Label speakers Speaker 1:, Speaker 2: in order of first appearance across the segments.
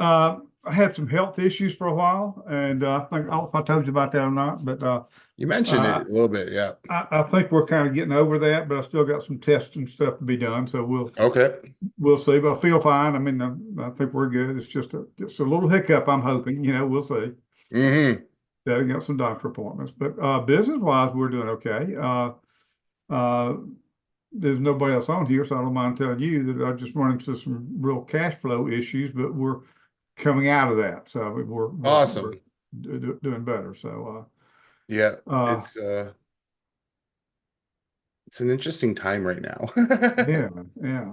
Speaker 1: I had some health issues for a while, and I don't know if I told you about that or not, but
Speaker 2: You mentioned it
Speaker 1: uh,
Speaker 2: a little bit, yeah.
Speaker 1: I think we're kind of getting over that, but I still got some tests and stuff to be done, so
Speaker 2: Okay.
Speaker 1: we'll see. But I feel fine. I mean, I think we're good. It's just a little hiccup. I'm hoping, we'll see.
Speaker 2: Hmm.
Speaker 1: Setting up some doctor appointments, but business wise, we're doing okay. Uh, there's nobody else on here, so I don't mind telling you that I just run into some real cash flow issues, but we're coming out of that. So we're
Speaker 2: Awesome.
Speaker 1: doing better. So
Speaker 2: Yeah,
Speaker 1: uh,
Speaker 2: it's an interesting time right now.
Speaker 1: yeah, yeah.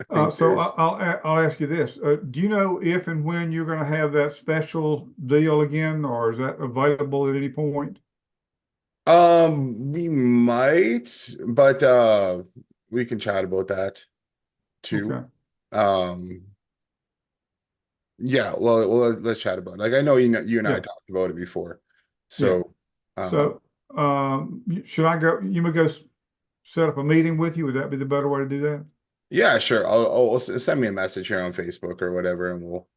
Speaker 2: I think
Speaker 1: So
Speaker 2: there's
Speaker 1: I'll ask you this: do you know if and when you're going to have that special deal again, or is that available at any point?
Speaker 2: we might, but we can chat about that too.
Speaker 1: Okay.
Speaker 2: Um yeah, well let's chat about it. Like I know you and I
Speaker 1: Yeah.
Speaker 2: talked about it before.
Speaker 1: Yeah.
Speaker 2: So um
Speaker 1: So should I go? You would go set up a meeting with you? Would that be the better way to do that?
Speaker 2: yeah, sure. I'll send me a message here on Facebook or whatever and we'll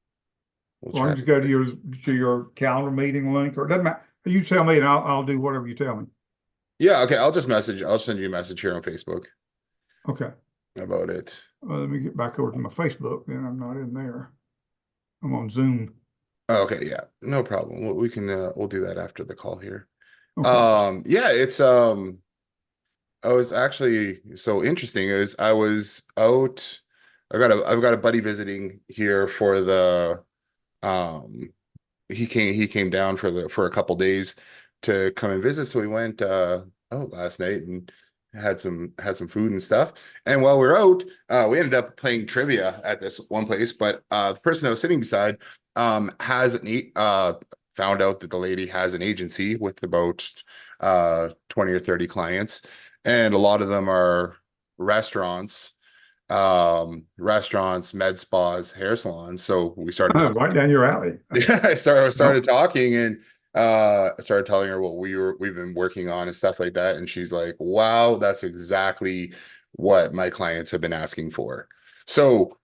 Speaker 1: Or I can
Speaker 2: chat
Speaker 1: just go
Speaker 2: about it.
Speaker 1: to your calendar meeting link, or it doesn't matter. You tell me, and I'll do whatever you tell me.
Speaker 2: Yeah, okay, I'll send you a message here on Facebook
Speaker 1: Okay.
Speaker 2: about it.
Speaker 1: Let me get back over to my Facebook. Then I'm not in there. I'm on Zoom.
Speaker 2: Okay, yeah, no problem. We can we'll do that after the call here.
Speaker 1: Okay.
Speaker 2: Yeah, it's I was actually so interesting is I was out I've got a buddy visiting here for the um he came down for the for a couple days to come and visit. So we went out last night and had some food and stuff. And while we were out, we ended up playing trivia at this one place. But the person I was sitting beside has found out that the lady has an agency with about 20 or 30 clients, and a lot of them are restaurants, restaurants, med spas, hair salons. So we started
Speaker 1: Right down your alley.
Speaker 2: yeah, I started
Speaker 1: Nope.
Speaker 2: talking and I started telling her what we've been working on and stuff like that. And she's like, wow, that's exactly what my clients have been asking for. So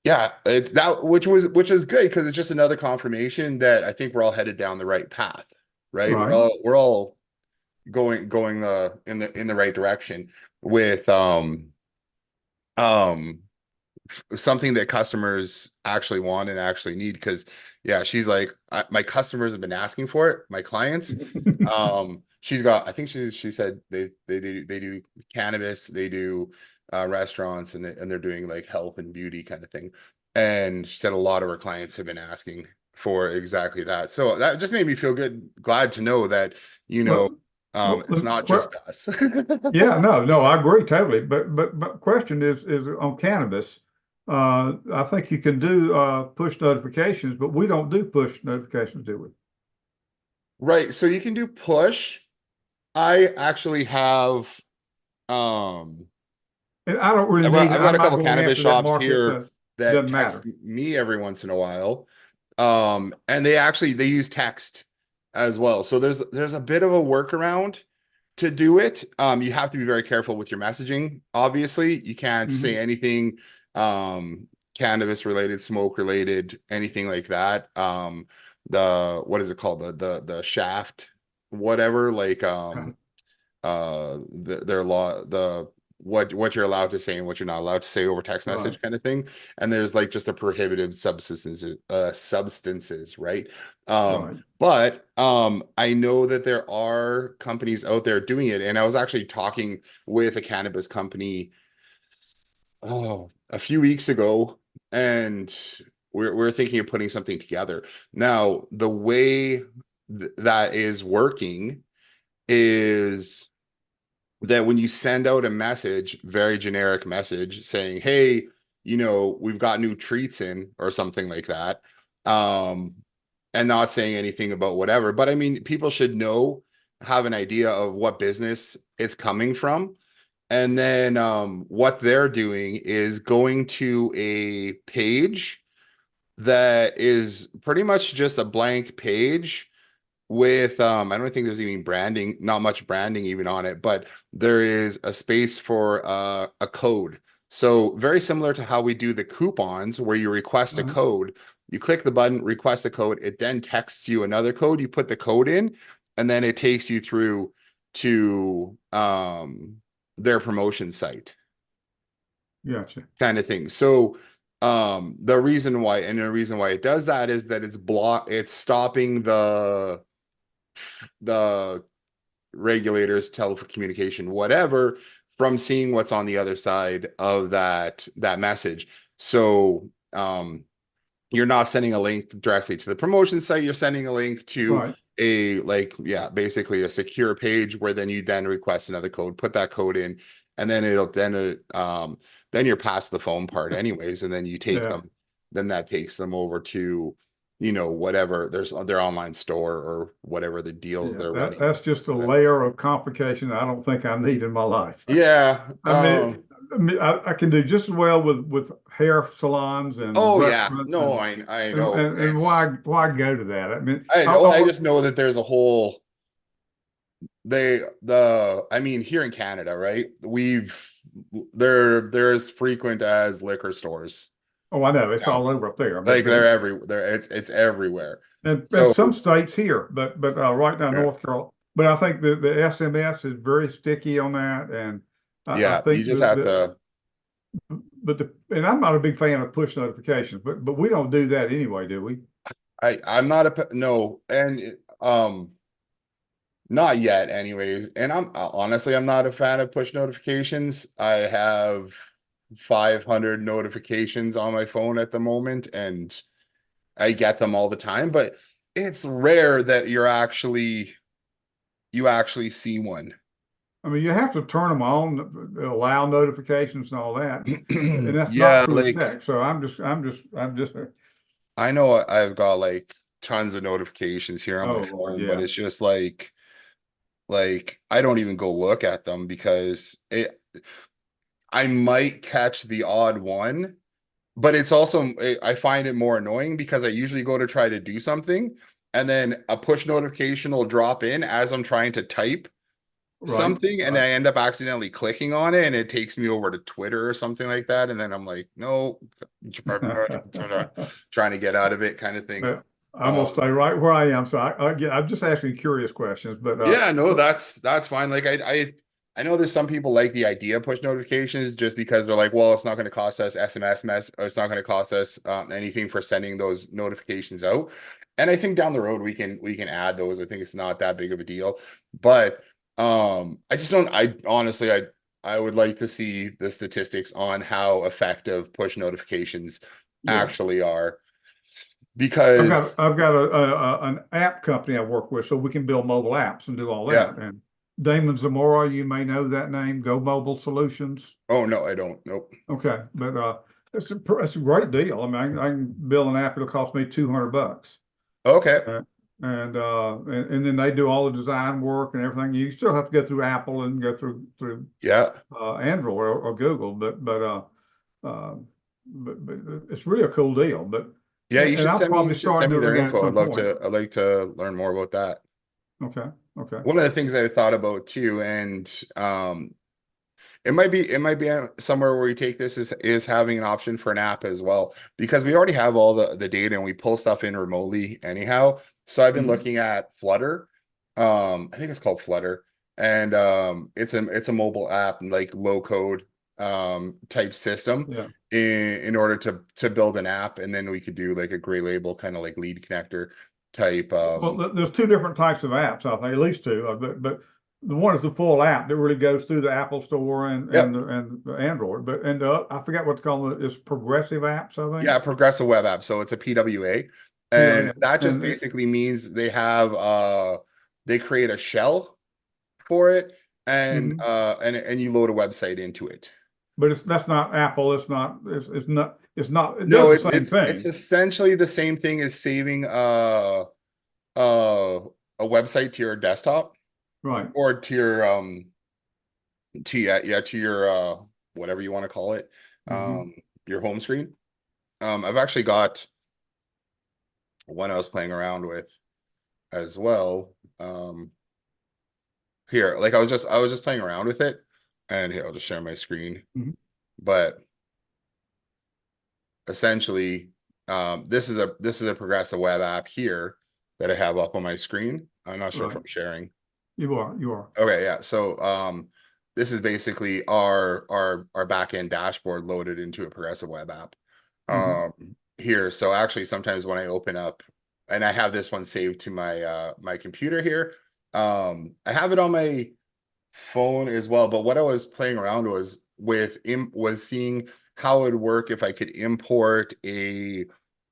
Speaker 2: yeah, it's that which is good because it's just another confirmation that I think we're all headed down the right path, right?
Speaker 1: Right.
Speaker 2: We're all going in the right direction with um something that customers actually want and actually need because yeah she's like my customers have been asking for it, my clients. She's got, I think she said they do cannabis, they do restaurants, and they're doing like health and beauty kind of thing, and she said a lot of her clients have been asking for exactly that, so that just made me feel good, glad to know that you know
Speaker 1: Well, well,
Speaker 2: it's not just us.
Speaker 1: yeah, no, I agree totally. But question is on cannabis. I think you can do push notifications, but we don't do push notifications, do we?
Speaker 2: Right, so you can do push. I actually have um
Speaker 1: And I don't really need it.
Speaker 2: I've got
Speaker 1: I'm
Speaker 2: a
Speaker 1: not
Speaker 2: couple
Speaker 1: going
Speaker 2: cannabis
Speaker 1: after that
Speaker 2: shops
Speaker 1: market,
Speaker 2: here
Speaker 1: so it
Speaker 2: that
Speaker 1: doesn't
Speaker 2: text
Speaker 1: matter.
Speaker 2: me every once in a while. And they use text as well. So there's a bit of a workaround to do it. You have to be very careful with your messaging. Obviously, you can't say
Speaker 1: Hmm.
Speaker 2: anything cannabis related, smoke related, anything like that. The what is it called? The shaft, whatever, like their law, the what you're allowed to say and what you're not allowed to say over text
Speaker 1: Right,
Speaker 2: message kind of thing. And there's like just a prohibited substances, right?
Speaker 1: right.
Speaker 2: But I know that there are companies out there doing it, and I was actually talking with a cannabis company a few weeks ago, and we're thinking of putting something together. Now the way that is working is that when you send out a message, very generic message saying, hey, we've got new treats in or something like that, um, and not saying anything about whatever. But I mean, people should have an idea of what business it's coming from. And then what they're doing is going to a page that is pretty much just a blank page with I don't think there's even branding, not much branding even on it, but there is a space for a code. So very similar to how we do the coupons where you request a
Speaker 1: Uh,
Speaker 2: code, You click the button, request a code. It then texts you another code. You put the code in, and then it takes you through to their promotion site,
Speaker 1: Gotcha.
Speaker 2: kind of thing. So the reason why it does that is that it's stopping the regulators, telecommunication, whatever, from seeing what's on the other side of that message. So you're not sending a link directly to the promotion site. You're sending a link to
Speaker 1: Right.
Speaker 2: basically a secure page where then you then request another code, put that code in, and then then you're past the phone part anyways, and then you take
Speaker 1: Yeah.
Speaker 2: them, then that takes them over to, whatever there's their online store or whatever the deals
Speaker 1: Yeah.
Speaker 2: they're running.
Speaker 1: That's just a layer of complication I don't think I need in my life.
Speaker 2: Yeah.
Speaker 1: I can do just as well with hair salons and
Speaker 2: Oh yeah.
Speaker 1: restaurants
Speaker 2: No,
Speaker 1: and
Speaker 2: I know.
Speaker 1: and why go to that? I mean,
Speaker 2: I just know that there's a whole I mean, here in Canada, right? They're as frequent as liquor stores.
Speaker 1: oh, I know it's
Speaker 2: Yeah.
Speaker 1: all over up there,
Speaker 2: Like they're everywhere. It's everywhere.
Speaker 1: and
Speaker 2: So
Speaker 1: some states here, but right now
Speaker 2: yeah,
Speaker 1: North Carolina. But I think the SMS is very sticky on that, and I
Speaker 2: yeah, you
Speaker 1: think
Speaker 2: just have
Speaker 1: the
Speaker 2: to.
Speaker 1: and I'm not a big fan of push notifications, but we don't do that anyway, do we?
Speaker 2: I'm not no, and not yet, anyways. And I'm honestly, I'm not a fan of push notifications. I have 500 notifications on my phone at the moment, and I get them all the time, but it's rare that you actually see one.
Speaker 1: I mean, you have to turn them on, allow notifications and all that, and that's not
Speaker 2: Yeah,
Speaker 1: through a
Speaker 2: like
Speaker 1: text. So I'm just.
Speaker 2: I know I've got like tons of notifications here on my
Speaker 1: Oh Lord,
Speaker 2: phone, but
Speaker 1: yeah.
Speaker 2: it's just like I don't even go look at them because I might catch the odd one, but it's also I find it more annoying because I usually go to try to do something and then a push notification will drop in as I'm trying to type
Speaker 1: Right,
Speaker 2: something and
Speaker 1: right.
Speaker 2: I end up accidentally clicking on it and it takes me over to Twitter or something like that. And then I'm like, no, trying to get out of it kind of thing.
Speaker 1: Well, I'm gonna
Speaker 2: Um,
Speaker 1: stay right where I am. So I'm just asking curious questions, but
Speaker 2: yeah, no, that's fine. Like I know there's some people like the idea of push notifications just because they're like, well, it's not going to cost us or it's not going to cost us anything for sending those notifications out. And I think down the road we can add those. I think it's not that big of a deal. But I just don't I honestly I would like to see the statistics on how effective push notifications
Speaker 1: yeah.
Speaker 2: actually are because
Speaker 1: I've got an app company I work with, so we can build mobile apps and do all
Speaker 2: yeah.
Speaker 1: that. And Damon Zamora, you may know that name, Go Mobile Solutions.
Speaker 2: Oh no, I don't. Nope.
Speaker 1: Okay, but it's a great deal. I mean, I can build an app. It'll cost me $200.
Speaker 2: Okay.
Speaker 1: Uh, and then they do all the design work and everything. You still have to go through Apple and go through
Speaker 2: Yeah.
Speaker 1: Android or Google, uh, but it's really a cool deal. But
Speaker 2: Yeah, you
Speaker 1: and
Speaker 2: should
Speaker 1: I'll
Speaker 2: send me
Speaker 1: probably
Speaker 2: you should
Speaker 1: start
Speaker 2: send me
Speaker 1: doing
Speaker 2: their
Speaker 1: that at
Speaker 2: info.
Speaker 1: some point.
Speaker 2: I'd like to learn more about that.
Speaker 1: Okay, okay,
Speaker 2: One of the things I thought about too, and it might be somewhere where we take this is having an option for an app as well because we already have all the data and we pull stuff in remotely anyhow. So I've been
Speaker 1: Mhm.
Speaker 2: looking at Flutter. I think it's called Flutter, and it's a mobile app like low code type system
Speaker 1: Yeah.
Speaker 2: in order to build an app, and then we could do like a gray label kind of like lead connector type.
Speaker 1: Well, there's two different types of apps, I think, at least two. But the one is the full app that really goes through the Apple Store
Speaker 2: Yep.
Speaker 1: and the Android. But I forget what to call it. It's progressive apps, I think.
Speaker 2: Yeah, progressive web app. So it's a PWA.
Speaker 1: Yeah,
Speaker 2: And that just
Speaker 1: and
Speaker 2: basically means they create a shell for it
Speaker 1: mhm.
Speaker 2: and you load a website into it.
Speaker 1: But that's not Apple. It's not. It does
Speaker 2: No,
Speaker 1: the
Speaker 2: it's
Speaker 1: same
Speaker 2: it's it's
Speaker 1: thing,
Speaker 2: essentially the same thing as saving a website to your desktop
Speaker 1: right?
Speaker 2: or to your to your whatever you want to call it,
Speaker 1: Hmm.
Speaker 2: your home screen. I've actually got one I was playing around with as well. Here, like I was just playing around with it, and here I'll just share my screen.
Speaker 1: Hmm.
Speaker 2: But essentially, this is a progressive web app here that I have up on my screen. I'm not sure if
Speaker 1: Right.
Speaker 2: I'm sharing.
Speaker 1: You are.
Speaker 2: Okay, yeah. So this is basically our back end dashboard loaded into a progressive web app.
Speaker 1: Hmm.
Speaker 2: Here. So actually sometimes when I open up, and I have this one saved to my my computer here. I have it on my phone as well, but what I was playing around was was seeing how it would work if I could import the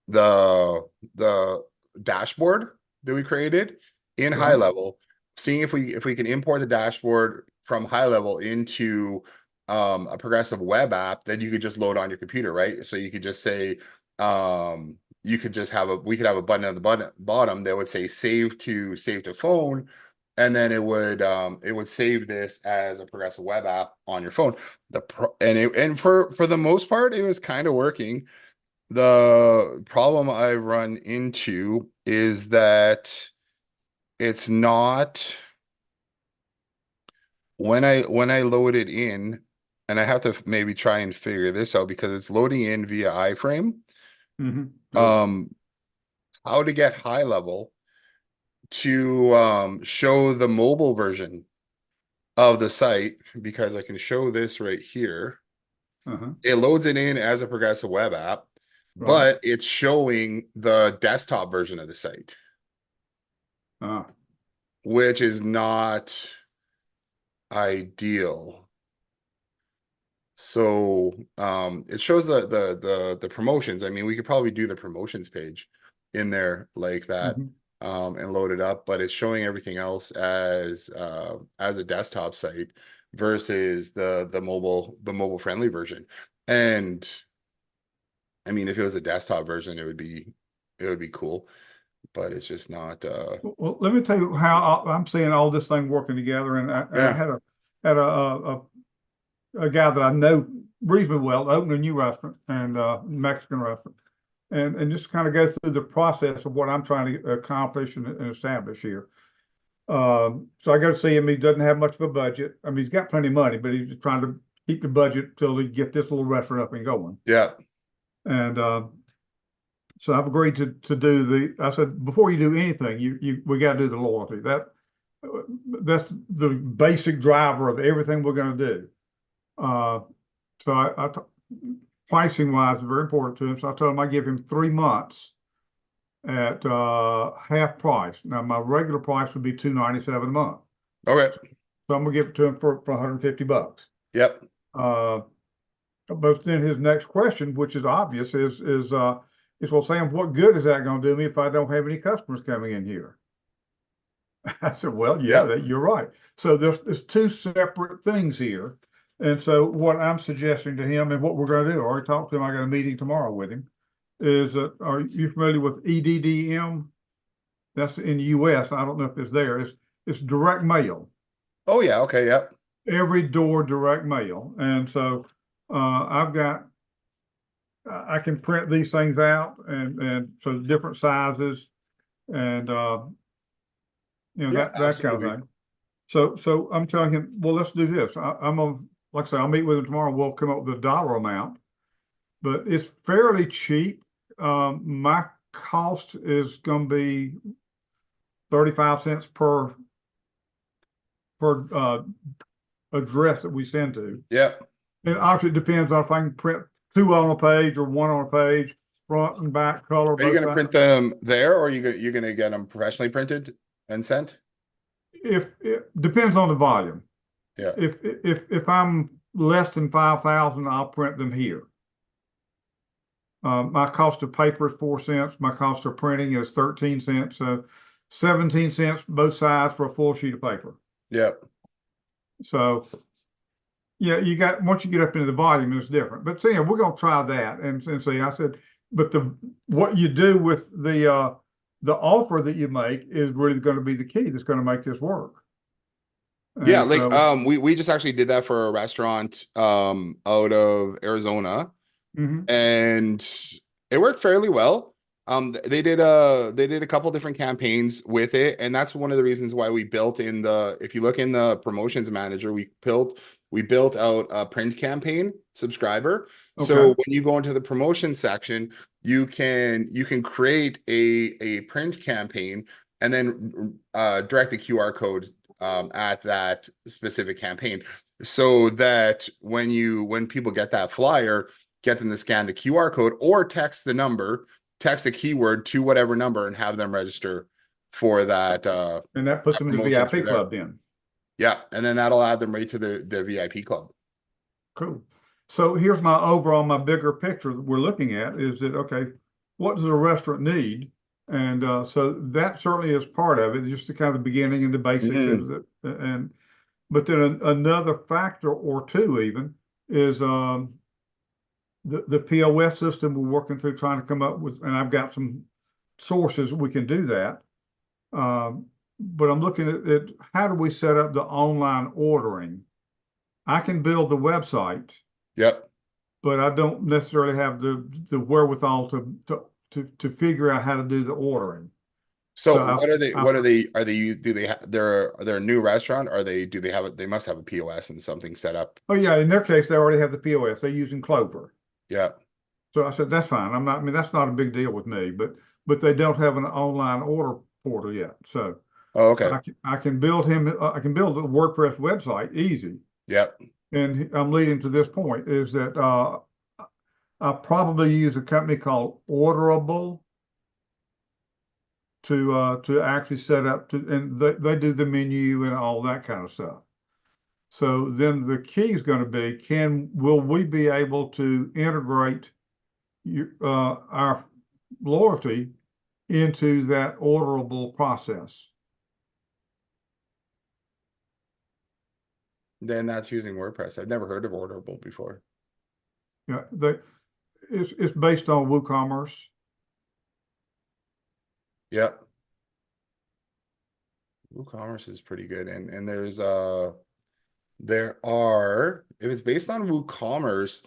Speaker 2: the dashboard that we created in high
Speaker 1: Right.
Speaker 2: level, seeing if we can import the dashboard from high level into a progressive web app that you could just load on your computer, right? So you could just say you could just have we could have a button at the bottom that would say save to phone, and then it would save this as a progressive web app on your phone. And for the most part it was kind of working. The problem I run into is that it's not when I load it in, and I have to maybe try and figure this out because it's loading in via iframe.
Speaker 1: Right.
Speaker 2: Um, how to get high level to show the mobile version of the site, because I can show this right here.
Speaker 1: Uh-huh.
Speaker 2: It loads it in as a progressive web app,
Speaker 1: Right.
Speaker 2: but it's showing the desktop version of the site,
Speaker 1: Ah.
Speaker 2: which is not ideal. So it shows the promotions. I mean, we could probably do the promotions page in there like that
Speaker 1: Hmm.
Speaker 2: and load it up, but it's showing everything else as a desktop site versus the mobile friendly version. And I mean, if it was a desktop version, it would be cool, but it's just not
Speaker 1: Well, let me tell you how I'm seeing all this thing working together. And I
Speaker 2: yeah.
Speaker 1: had a guy that I know reasonably well open a new restaurant and Mexican restaurant, and just kind of go through the process of what I'm trying to accomplish and establish here. So I go to see him. He doesn't have much of a budget. I mean, he's got plenty of money, but he's just trying to keep the budget till he get this little restaurant up and going.
Speaker 2: Yeah.
Speaker 1: And so I've agreed to do the. I said before you do anything, we got to do the loyalty. That's the basic driver of everything we're going to do. Uh, so pricing wise is very important to him. So I told him I give him 3 months at half price. Now my regular price would be $297 a month.
Speaker 2: Okay.
Speaker 1: So I'm gonna give it to him for $150.
Speaker 2: Yep.
Speaker 1: Uh, but then his next question, which is obvious, is well, Sam, what good is that going to do me if I don't have any customers coming in here? I said, well, yeah,
Speaker 2: Yep.
Speaker 1: you're right. So there's two separate things here. And so what I'm suggesting to him and what we're going to do, I already talked to him, I got a meeting tomorrow with him, is that are you familiar with EDDM? That's in the US. I don't know if it's there. It's direct mail,
Speaker 2: Oh yeah. Okay. Yep.
Speaker 1: every door direct mail. And so I've got I can print these things out and so different sizes and
Speaker 2: Yeah.
Speaker 1: that kind of
Speaker 2: Absolutely.
Speaker 1: thing. So I'm telling him, well, let's do this. I'm gonna, like I say, I'll meet with him tomorrow. We'll come up with a dollar amount, but it's fairly cheap. My cost is going to be 35 cents per address that we send to.
Speaker 2: Yep.
Speaker 1: It obviously depends on if I can print two on a page or one on a page, front and back color,
Speaker 2: Are you
Speaker 1: both
Speaker 2: going to
Speaker 1: sides.
Speaker 2: print them there, or you're going to get them professionally printed and sent?
Speaker 1: If it depends on the volume.
Speaker 2: Yeah.
Speaker 1: If I'm less than 5,000, I'll print them here. My cost of paper is 4 cents. My cost of printing is 13 cents. So 17 cents both sides for a full sheet of paper.
Speaker 2: Yep.
Speaker 1: So yeah, you got once you get up into the volume, it's different. But see, we're gonna try that and see. I said, but the what you do with the offer that you make is really going to be the key that's going to make this work.
Speaker 2: Yeah,
Speaker 1: And
Speaker 2: like
Speaker 1: so,
Speaker 2: we just actually did that for a restaurant out of Arizona,
Speaker 1: mhm.
Speaker 2: and it worked fairly well. They did a couple different campaigns with it, and that's one of the reasons why we built in the, if you look in the promotions manager, we built out a print campaign subscriber. So
Speaker 1: Okay.
Speaker 2: when you go into the promotion section, you can create a print campaign and then direct the QR code at that specific campaign, so that when people get that flyer, get them to scan the QR code or text a keyword to whatever number and have them register for that
Speaker 1: And that puts
Speaker 2: that
Speaker 1: them in the
Speaker 2: promotion
Speaker 1: VIP
Speaker 2: through there.
Speaker 1: club then.
Speaker 2: Yeah, and then that'll add them right to the VIP club.
Speaker 1: Cool. So here's my overall, my bigger picture that we're looking at is that, okay, what does a restaurant need? And so that certainly is part of it, just the kind of beginning and the basics.
Speaker 2: Mhm.
Speaker 1: And but then another factor or two even is the POS system we're working through trying to come up with, and I've got some sources we can do that. But I'm looking at how do we set up the online ordering? I can build the website,
Speaker 2: Yep.
Speaker 1: but I don't necessarily have the wherewithal to figure out how to do the ordering. So
Speaker 2: So what are they?
Speaker 1: I
Speaker 2: What are they? Do they have? They're a new restaurant. Are they? Do they have it? They must have a POS and something set up.
Speaker 1: oh yeah, in their case they already have the POS. They're using Clover.
Speaker 2: Yeah.
Speaker 1: So I said that's fine. I'm not. I mean that's not a big deal with me. But they don't have an online order portal yet. So
Speaker 2: Oh, okay.
Speaker 1: I can build him. I can build a WordPress website easy.
Speaker 2: Yep.
Speaker 1: And I'm leading to this point is that I probably use a company called Orderable to actually set up to, and they do the menu and all that kind of stuff. So then the key is going to be, will we be able to integrate our loyalty into that orderable process?
Speaker 2: Then that's using WordPress. I've never heard of Orderable before.
Speaker 1: Yeah, it's based on WooCommerce.
Speaker 2: Yep. WooCommerce is pretty good, and there are, if it's based on WooCommerce,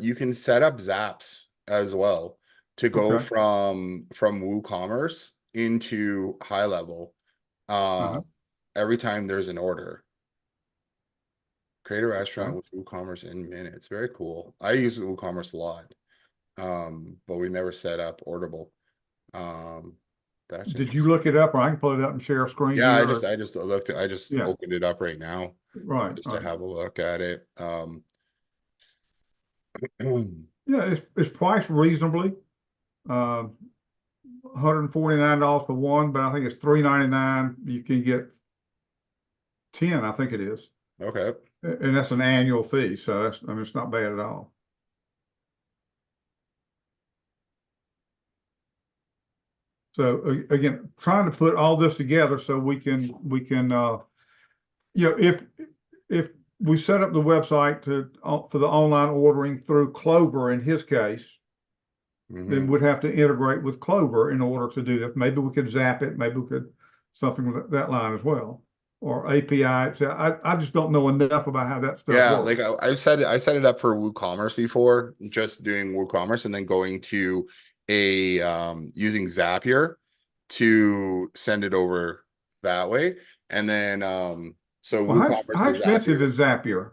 Speaker 2: you can set up Zaps as well to go
Speaker 1: Okay.
Speaker 2: from WooCommerce into high level
Speaker 1: Uh-huh.
Speaker 2: every time there's an order. Create a restaurant
Speaker 1: Okay.
Speaker 2: with WooCommerce in minutes. Very cool. I use WooCommerce a lot. But we never set up Orderable. Um, that's
Speaker 1: Did you
Speaker 2: interesting.
Speaker 1: look it up, or I can pull it up and share a screen
Speaker 2: Yeah,
Speaker 1: here? Or,
Speaker 2: I just
Speaker 1: yeah,
Speaker 2: opened it up right now
Speaker 1: right,
Speaker 2: just to
Speaker 1: right.
Speaker 2: have a look at it.
Speaker 1: Yeah, it's priced reasonably. Uh, $149 for one, but I think it's $3.99. You can get 10, I think it is.
Speaker 2: Okay.
Speaker 1: And that's an annual fee. So I mean, it's not bad at all. So again, trying to put all this together so we can if we set up the website for the online ordering through Clover in his case, then
Speaker 2: Hmm.
Speaker 1: we'd have to integrate with Clover in order to do that. Maybe we could zap it. Maybe we could something with that line as well, or API. So I just don't know enough about how that stuff
Speaker 2: Yeah,
Speaker 1: works.
Speaker 2: I set it up for WooCommerce before, just doing WooCommerce and then going to a using Zapier to send it over that way. And then so
Speaker 1: Well,
Speaker 2: WooCommerce
Speaker 1: how
Speaker 2: to
Speaker 1: expensive
Speaker 2: Zapier.
Speaker 1: is Zapier?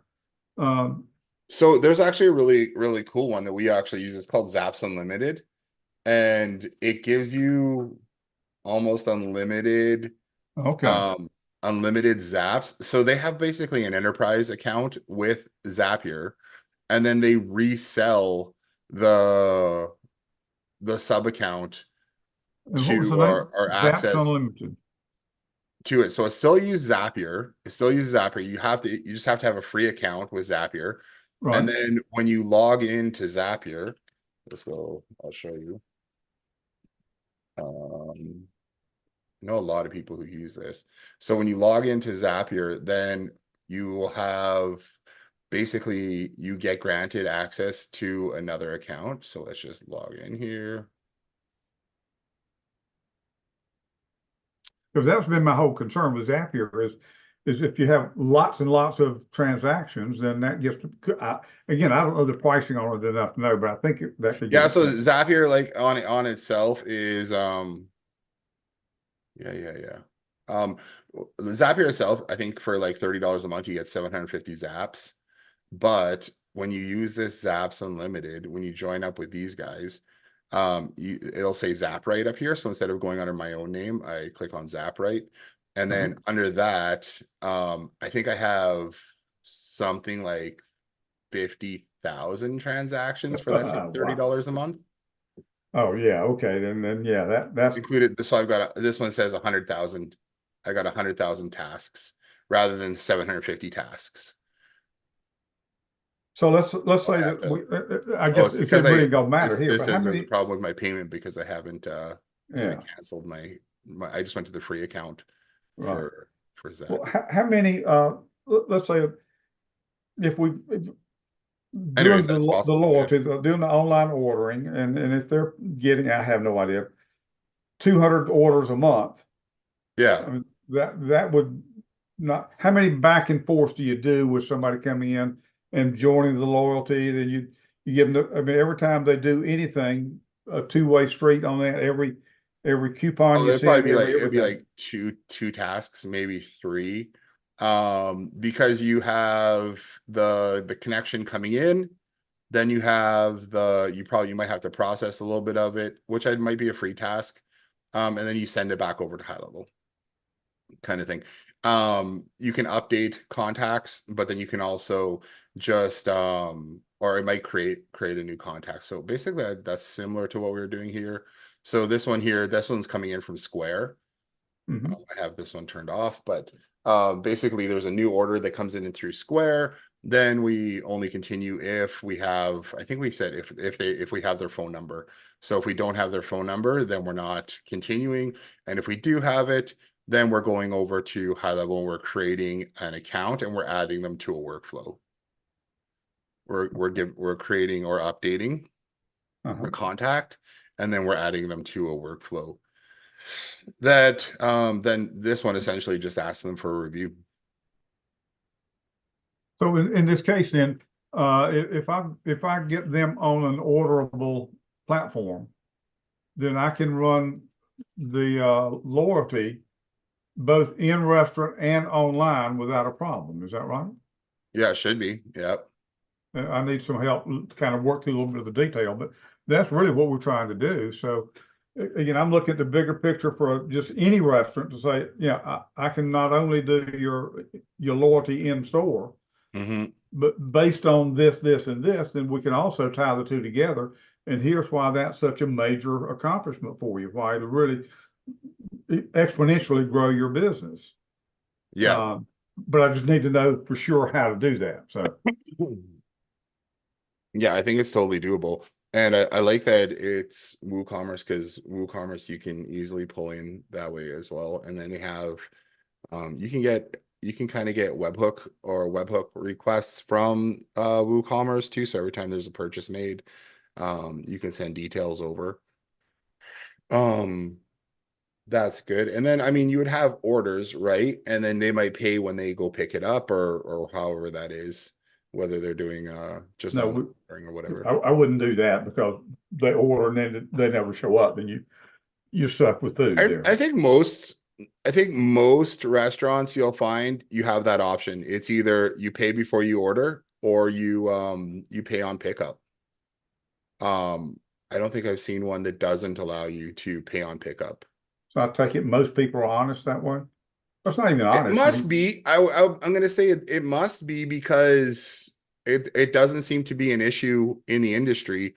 Speaker 1: Um,
Speaker 2: So there's actually a really cool one that we actually use. It's called Zaps Unlimited, and it gives you almost
Speaker 1: okay,
Speaker 2: um unlimited zaps. So they have basically an enterprise account with Zapier, and then they resell the the sub account
Speaker 1: and what was
Speaker 2: to
Speaker 1: the name?
Speaker 2: our
Speaker 1: Zaps
Speaker 2: access
Speaker 1: Unlimited.
Speaker 2: to it. So it still uses Zapier. It still uses Zapier. You just have to have a free account with Zapier. And
Speaker 1: Right.
Speaker 2: then when you log into Zapier, let's go, I'll show you. I know a lot of people who use this. So when you log into Zapier, then you will have basically you get granted access to another account. So let's just log in here.
Speaker 1: Because that's been my whole concern with Zapier is if you have lots and lots of transactions, then that gets again, I don't know the pricing on it enough to know, but I think that could get
Speaker 2: Yeah, so
Speaker 1: expensive.
Speaker 2: Zapier like on itself is yeah. The Zapier itself, I think for like $30 a month, you get 750 zaps. But when you use this Zaps Unlimited, when you join up with these guys, it'll say Zap right up here. So instead of going under my own name, I click on Zap right. And then under that, I think I have something like 50,000 transactions for that same
Speaker 1: Wow.
Speaker 2: $30 a month.
Speaker 1: Oh yeah, okay, then yeah, that's
Speaker 2: Included, so I've got this one says 100,000. I got 100,000 tasks rather than 750 tasks.
Speaker 1: so let's
Speaker 2: So I
Speaker 1: say
Speaker 2: have
Speaker 1: that
Speaker 2: to.
Speaker 1: I
Speaker 2: Oh,
Speaker 1: guess
Speaker 2: it's
Speaker 1: it
Speaker 2: because
Speaker 1: really don't matter here,
Speaker 2: this
Speaker 1: but how
Speaker 2: says there's a
Speaker 1: many?
Speaker 2: problem with my payment because I haven't because I
Speaker 1: Yeah,
Speaker 2: canceled I just went to the free account
Speaker 1: right.
Speaker 2: for
Speaker 1: Well,
Speaker 2: Zapier.
Speaker 1: how many? Let's say if we if
Speaker 2: Anyways,
Speaker 1: doing
Speaker 2: that's
Speaker 1: the
Speaker 2: possible. Yeah.
Speaker 1: loyalty, doing the online ordering, and if they're getting, I have no idea, 200 orders a month.
Speaker 2: Yeah.
Speaker 1: I mean, that would not. How many back and forth do you do with somebody coming in and joining the loyalty? Then you give them. I mean, every time they do anything, a two-way street on that. Every coupon
Speaker 2: Oh,
Speaker 1: you
Speaker 2: it'd probably
Speaker 1: send,
Speaker 2: be like
Speaker 1: every
Speaker 2: it'd be
Speaker 1: everything.
Speaker 2: like two tasks, maybe three. Because you have the connection coming in, then you have you might have to process a little bit of it, which might be a free task. And then you send it back over to high level kind of thing. You can update contacts, but then you can also just or it might create a new contact. So basically that's similar to what we were doing here. So this one's coming in from Square.
Speaker 1: Mhm.
Speaker 2: I have this one turned off, but basically there's a new order that comes in and through Square. Then we only continue if we have, I think we said if we have their phone number. So if we don't have their phone number, then we're not continuing. And if we do have it, then we're going over to high level and we're creating an account and we're adding them to a workflow. We're creating or updating
Speaker 1: Uh-huh.
Speaker 2: a contact, and then we're adding them to a workflow that then this one essentially just asks them for a review.
Speaker 1: So in this case, then, if I get them on an orderable platform, then I can run the loyalty both in restaurant and online without a problem. Is that right?
Speaker 2: Yeah, it should be. Yep.
Speaker 1: I need some help to kind of work through a little bit of the detail, but that's really what we're trying to do. So again, I'm looking at the bigger picture for just any restaurant to say, yeah, I can not only do your loyalty in store,
Speaker 2: Hmm.
Speaker 1: but based on this, and this, then we can also tie the two together. And here's why that's such a major accomplishment for you, why to really exponentially grow your business.
Speaker 2: Yeah.
Speaker 1: Um, but I just need to know for sure how to do that. So,
Speaker 2: Yeah, I think it's totally doable. And I like that it's WooCommerce because WooCommerce you can easily pull in that way as well. And then they have you can kind of get webhook requests from WooCommerce too. So every time there's a purchase made, you can send details over. Um, that's good. And then I mean you would have orders, right? And then they might pay when they go pick it up or however that is, whether they're doing just
Speaker 1: no,
Speaker 2: online ordering or whatever.
Speaker 1: I wouldn't do that because they order and then they never show up. Then you're stuck with food there.
Speaker 2: I think most restaurants you'll find you have that option. It's either you pay before you order or you pay on pickup. I don't think I've seen one that doesn't allow you to pay on pickup.
Speaker 1: So I take it most people are honest that way. That's not even
Speaker 2: It
Speaker 1: honest. I
Speaker 2: must
Speaker 1: mean,
Speaker 2: be. I'm gonna say it must be because it doesn't seem to be an issue in the industry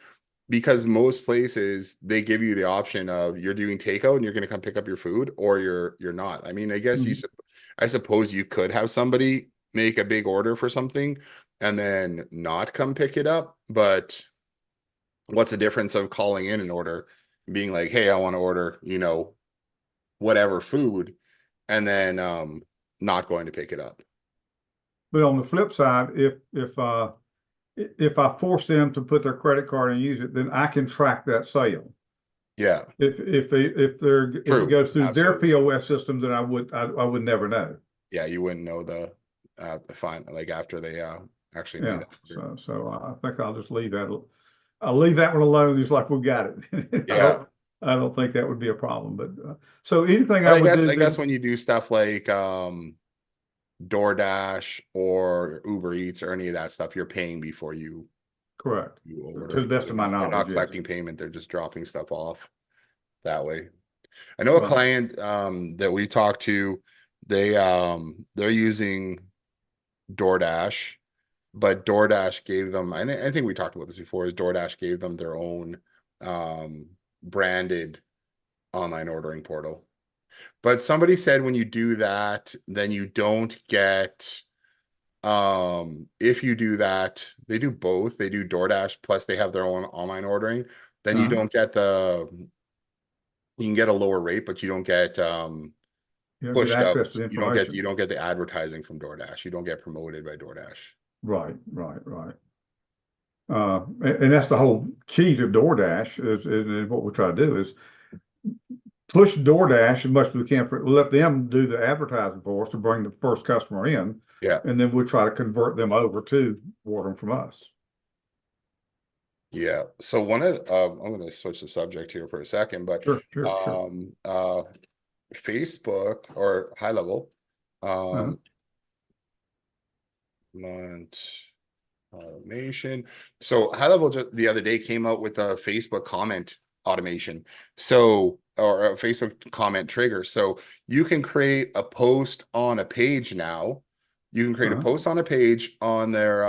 Speaker 2: because most places they give you the option of you're doing takeout and you're gonna come pick up your food or you're not. I mean, I guess
Speaker 1: mhm.
Speaker 2: I suppose you could have somebody make a big order for something and then not come pick it up, but what's the difference of calling in an order, being like, hey, I want to order, whatever food, and then not going to pick it up.
Speaker 1: But on the flip side, if I force them to put their credit card and use it, then I can track that sale.
Speaker 2: Yeah,
Speaker 1: If it
Speaker 2: true.
Speaker 1: goes through their
Speaker 2: Absolutely.
Speaker 1: POS system, then I would never know.
Speaker 2: Yeah, you wouldn't know the fine like after they actually made
Speaker 1: Yeah.
Speaker 2: that order.
Speaker 1: So I think I'll just leave that. I'll leave that one alone. Just like we got it.
Speaker 2: Yeah.
Speaker 1: I don't think that would be a problem. But so anything
Speaker 2: But
Speaker 1: I would do
Speaker 2: I guess
Speaker 1: then,
Speaker 2: when you do stuff like DoorDash or Uber Eats or any of that stuff, you're paying before
Speaker 1: correct.
Speaker 2: you order
Speaker 1: To the
Speaker 2: it because
Speaker 1: best of my
Speaker 2: they're not
Speaker 1: knowledge, yes.
Speaker 2: collecting payment, they're just dropping stuff off that way. I know a
Speaker 1: Right.
Speaker 2: client that we talked to, they're using DoorDash, but DoorDash gave them, and I think we talked about this before, is DoorDash gave them their own branded online ordering portal. But somebody said when you do that, then you don't get if you do that, they do both. They do DoorDash plus they have their own online ordering, then you
Speaker 1: Uh-huh.
Speaker 2: don't get you can get a lower rate, but you don't get
Speaker 1: You don't get
Speaker 2: pushed out.
Speaker 1: access to the
Speaker 2: You
Speaker 1: information.
Speaker 2: don't get the advertising from DoorDash. You don't get promoted by DoorDash.
Speaker 1: Right, right, right. And that's the whole key to DoorDash is what we try to do is push DoorDash as much as we can for let them do the advertising for us to bring the first customer in,
Speaker 2: Yeah.
Speaker 1: and then we'll try to convert them over to ordering from us.
Speaker 2: Yeah. So I'm going to switch the subject here for a second, but
Speaker 1: Sure, sure, sure.
Speaker 2: Facebook or high level
Speaker 1: Uh-huh.
Speaker 2: um not automation. So high level just the other day came out with a Facebook comment automation. So or a Facebook comment trigger. So you can create a post on a page now. You can create a
Speaker 1: Uh-huh.
Speaker 2: post on a page on their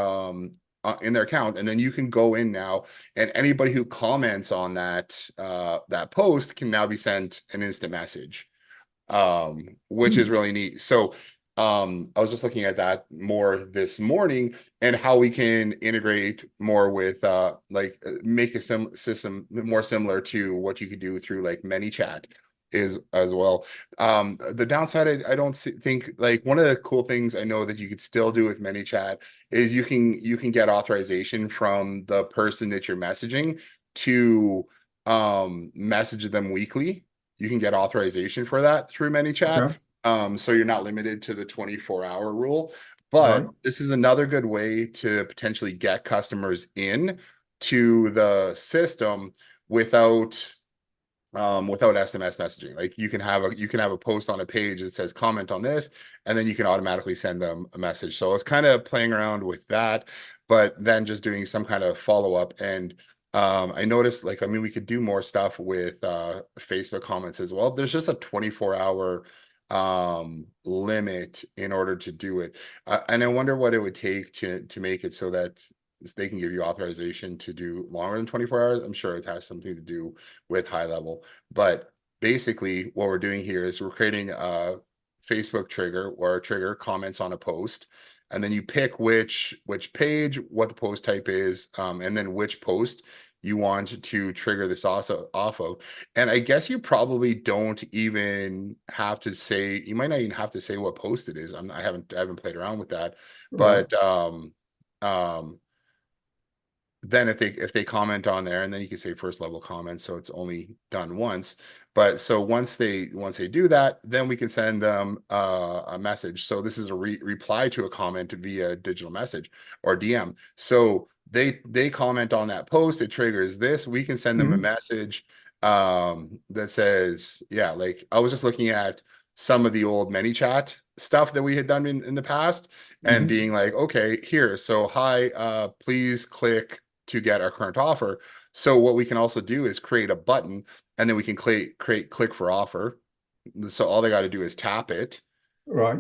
Speaker 2: in their account, and then you can go in now, and anybody who comments on that post can now be sent an instant message, which is
Speaker 1: Hmm.
Speaker 2: really neat. So I was just looking at that more this morning and how we can integrate more with make a system more similar to what you could do through like ManyChat is as well. The downside, I don't think like one of the cool things I know that you could still do with ManyChat is you can get authorization from the person that you're messaging to message them weekly. You can get authorization for that through ManyChat.
Speaker 1: Okay.
Speaker 2: So you're not limited to the 24-hour rule.
Speaker 1: Right.
Speaker 2: But this is another good way to potentially get customers in to the system without without SMS messaging. Like you can have a post on a page that says comment on this, and then you can automatically send them a message. So it's kind of playing around with that, but then just doing some kind of follow-up. And I noticed like I mean we could do more stuff with Facebook comments as well. There's just a 24-hour limit in order to do it. And I wonder what it would take to make it so that they can give you authorization to do longer than 24 hours. I'm sure it has something to do with high level. But basically, what we're doing here is we're creating a Facebook trigger or a trigger comments on a post, and then you pick which page, what the post type is, and then which post you want to trigger this also off of. And I guess you probably don't even have to say, you might not even have to say what post it is. I haven't played around with that,
Speaker 1: Right.
Speaker 2: but um then if they comment on there, and then you can say first level comments, so it's only done once. But so once they do that, then we can send them a message. So this is a reply to a comment via digital message or DM. So they comment on that post, it triggers this, we can send them a
Speaker 1: Hmm.
Speaker 2: message that says, yeah, like I was just looking at some of the old ManyChat stuff that we had done in the past and
Speaker 1: Hmm.
Speaker 2: being like, okay, here, so hi, please click to get our current offer. So what we can also do is create a button, and then we can create click for offer. So all they got to do is tap it.
Speaker 1: Right.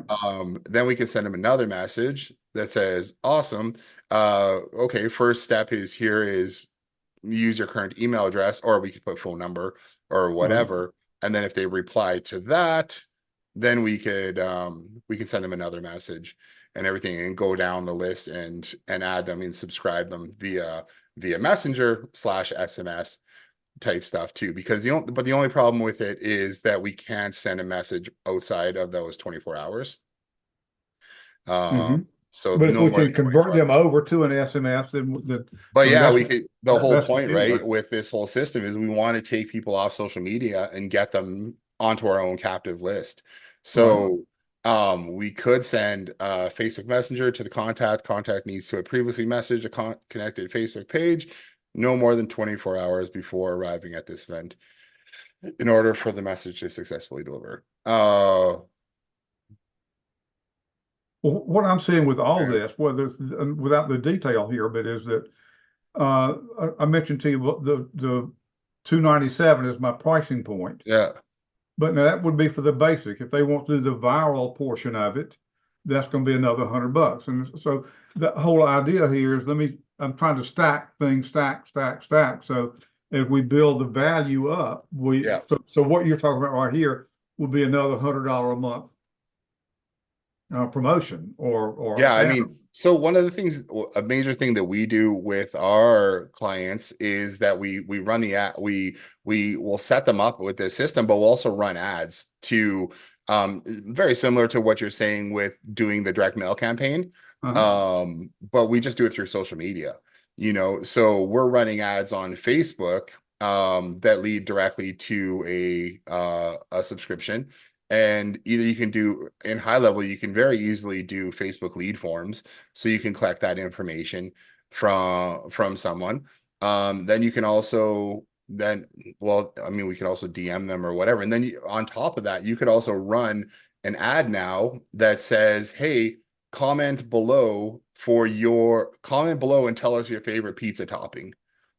Speaker 2: Then we can send them another message that says, awesome. Okay, first step is here is use your current email address, or we could put phone number or
Speaker 1: Right.
Speaker 2: whatever. And then if they reply to that, then we can send them another message and everything and go down the list and add them and subscribe them via messenger / SMS type stuff too. Because the only problem with it is that we can't send a message outside of those 24 hours.
Speaker 1: Hmm.
Speaker 2: So
Speaker 1: But if
Speaker 2: no
Speaker 1: we
Speaker 2: more
Speaker 1: can
Speaker 2: than
Speaker 1: convert
Speaker 2: 24
Speaker 1: them
Speaker 2: hours.
Speaker 1: over to an SMS, then
Speaker 2: But
Speaker 1: I mean
Speaker 2: yeah, we could, the whole
Speaker 1: that's
Speaker 2: point,
Speaker 1: anyway.
Speaker 2: right, with this whole system is we want to take people off social media and get them onto our own captive list.
Speaker 1: Right.
Speaker 2: So we could send Facebook Messenger to the contact needs to have previously messaged a connected Facebook page no more than 24 hours before arriving at this event. in order for the message to successfully deliver.
Speaker 1: Well, what I'm seeing with all
Speaker 2: Yeah,
Speaker 1: this, whether it's without the detail here, but is that I mentioned to you the 297 is my pricing point.
Speaker 2: yeah,
Speaker 1: But now that would be for the basic. If they want to do the viral portion of it, that's going to be another $100. And so the whole idea here is I'm trying to stack things, stack. So as we build the value up,
Speaker 2: yeah.
Speaker 1: so what you're talking about right here will be another $100 a month promotion or
Speaker 2: Yeah, I
Speaker 1: add.
Speaker 2: mean, so one of the things, a major thing that we do with our clients is that we run the ad, we will set them up with this system, but we'll also run ads to very similar to what you're saying with doing the direct mail campaign.
Speaker 1: Uh-huh.
Speaker 2: But we just do it through social media, you know. So we're running ads on Facebook that lead directly to a subscription. And either you can do in high level, you can very easily do Facebook lead forms. So you can collect that information from someone. Then you can also then, well, I mean, we could also DM them or whatever. And then on top of that, you could also run an ad now that says, hey, comment below and tell us your favorite pizza topping.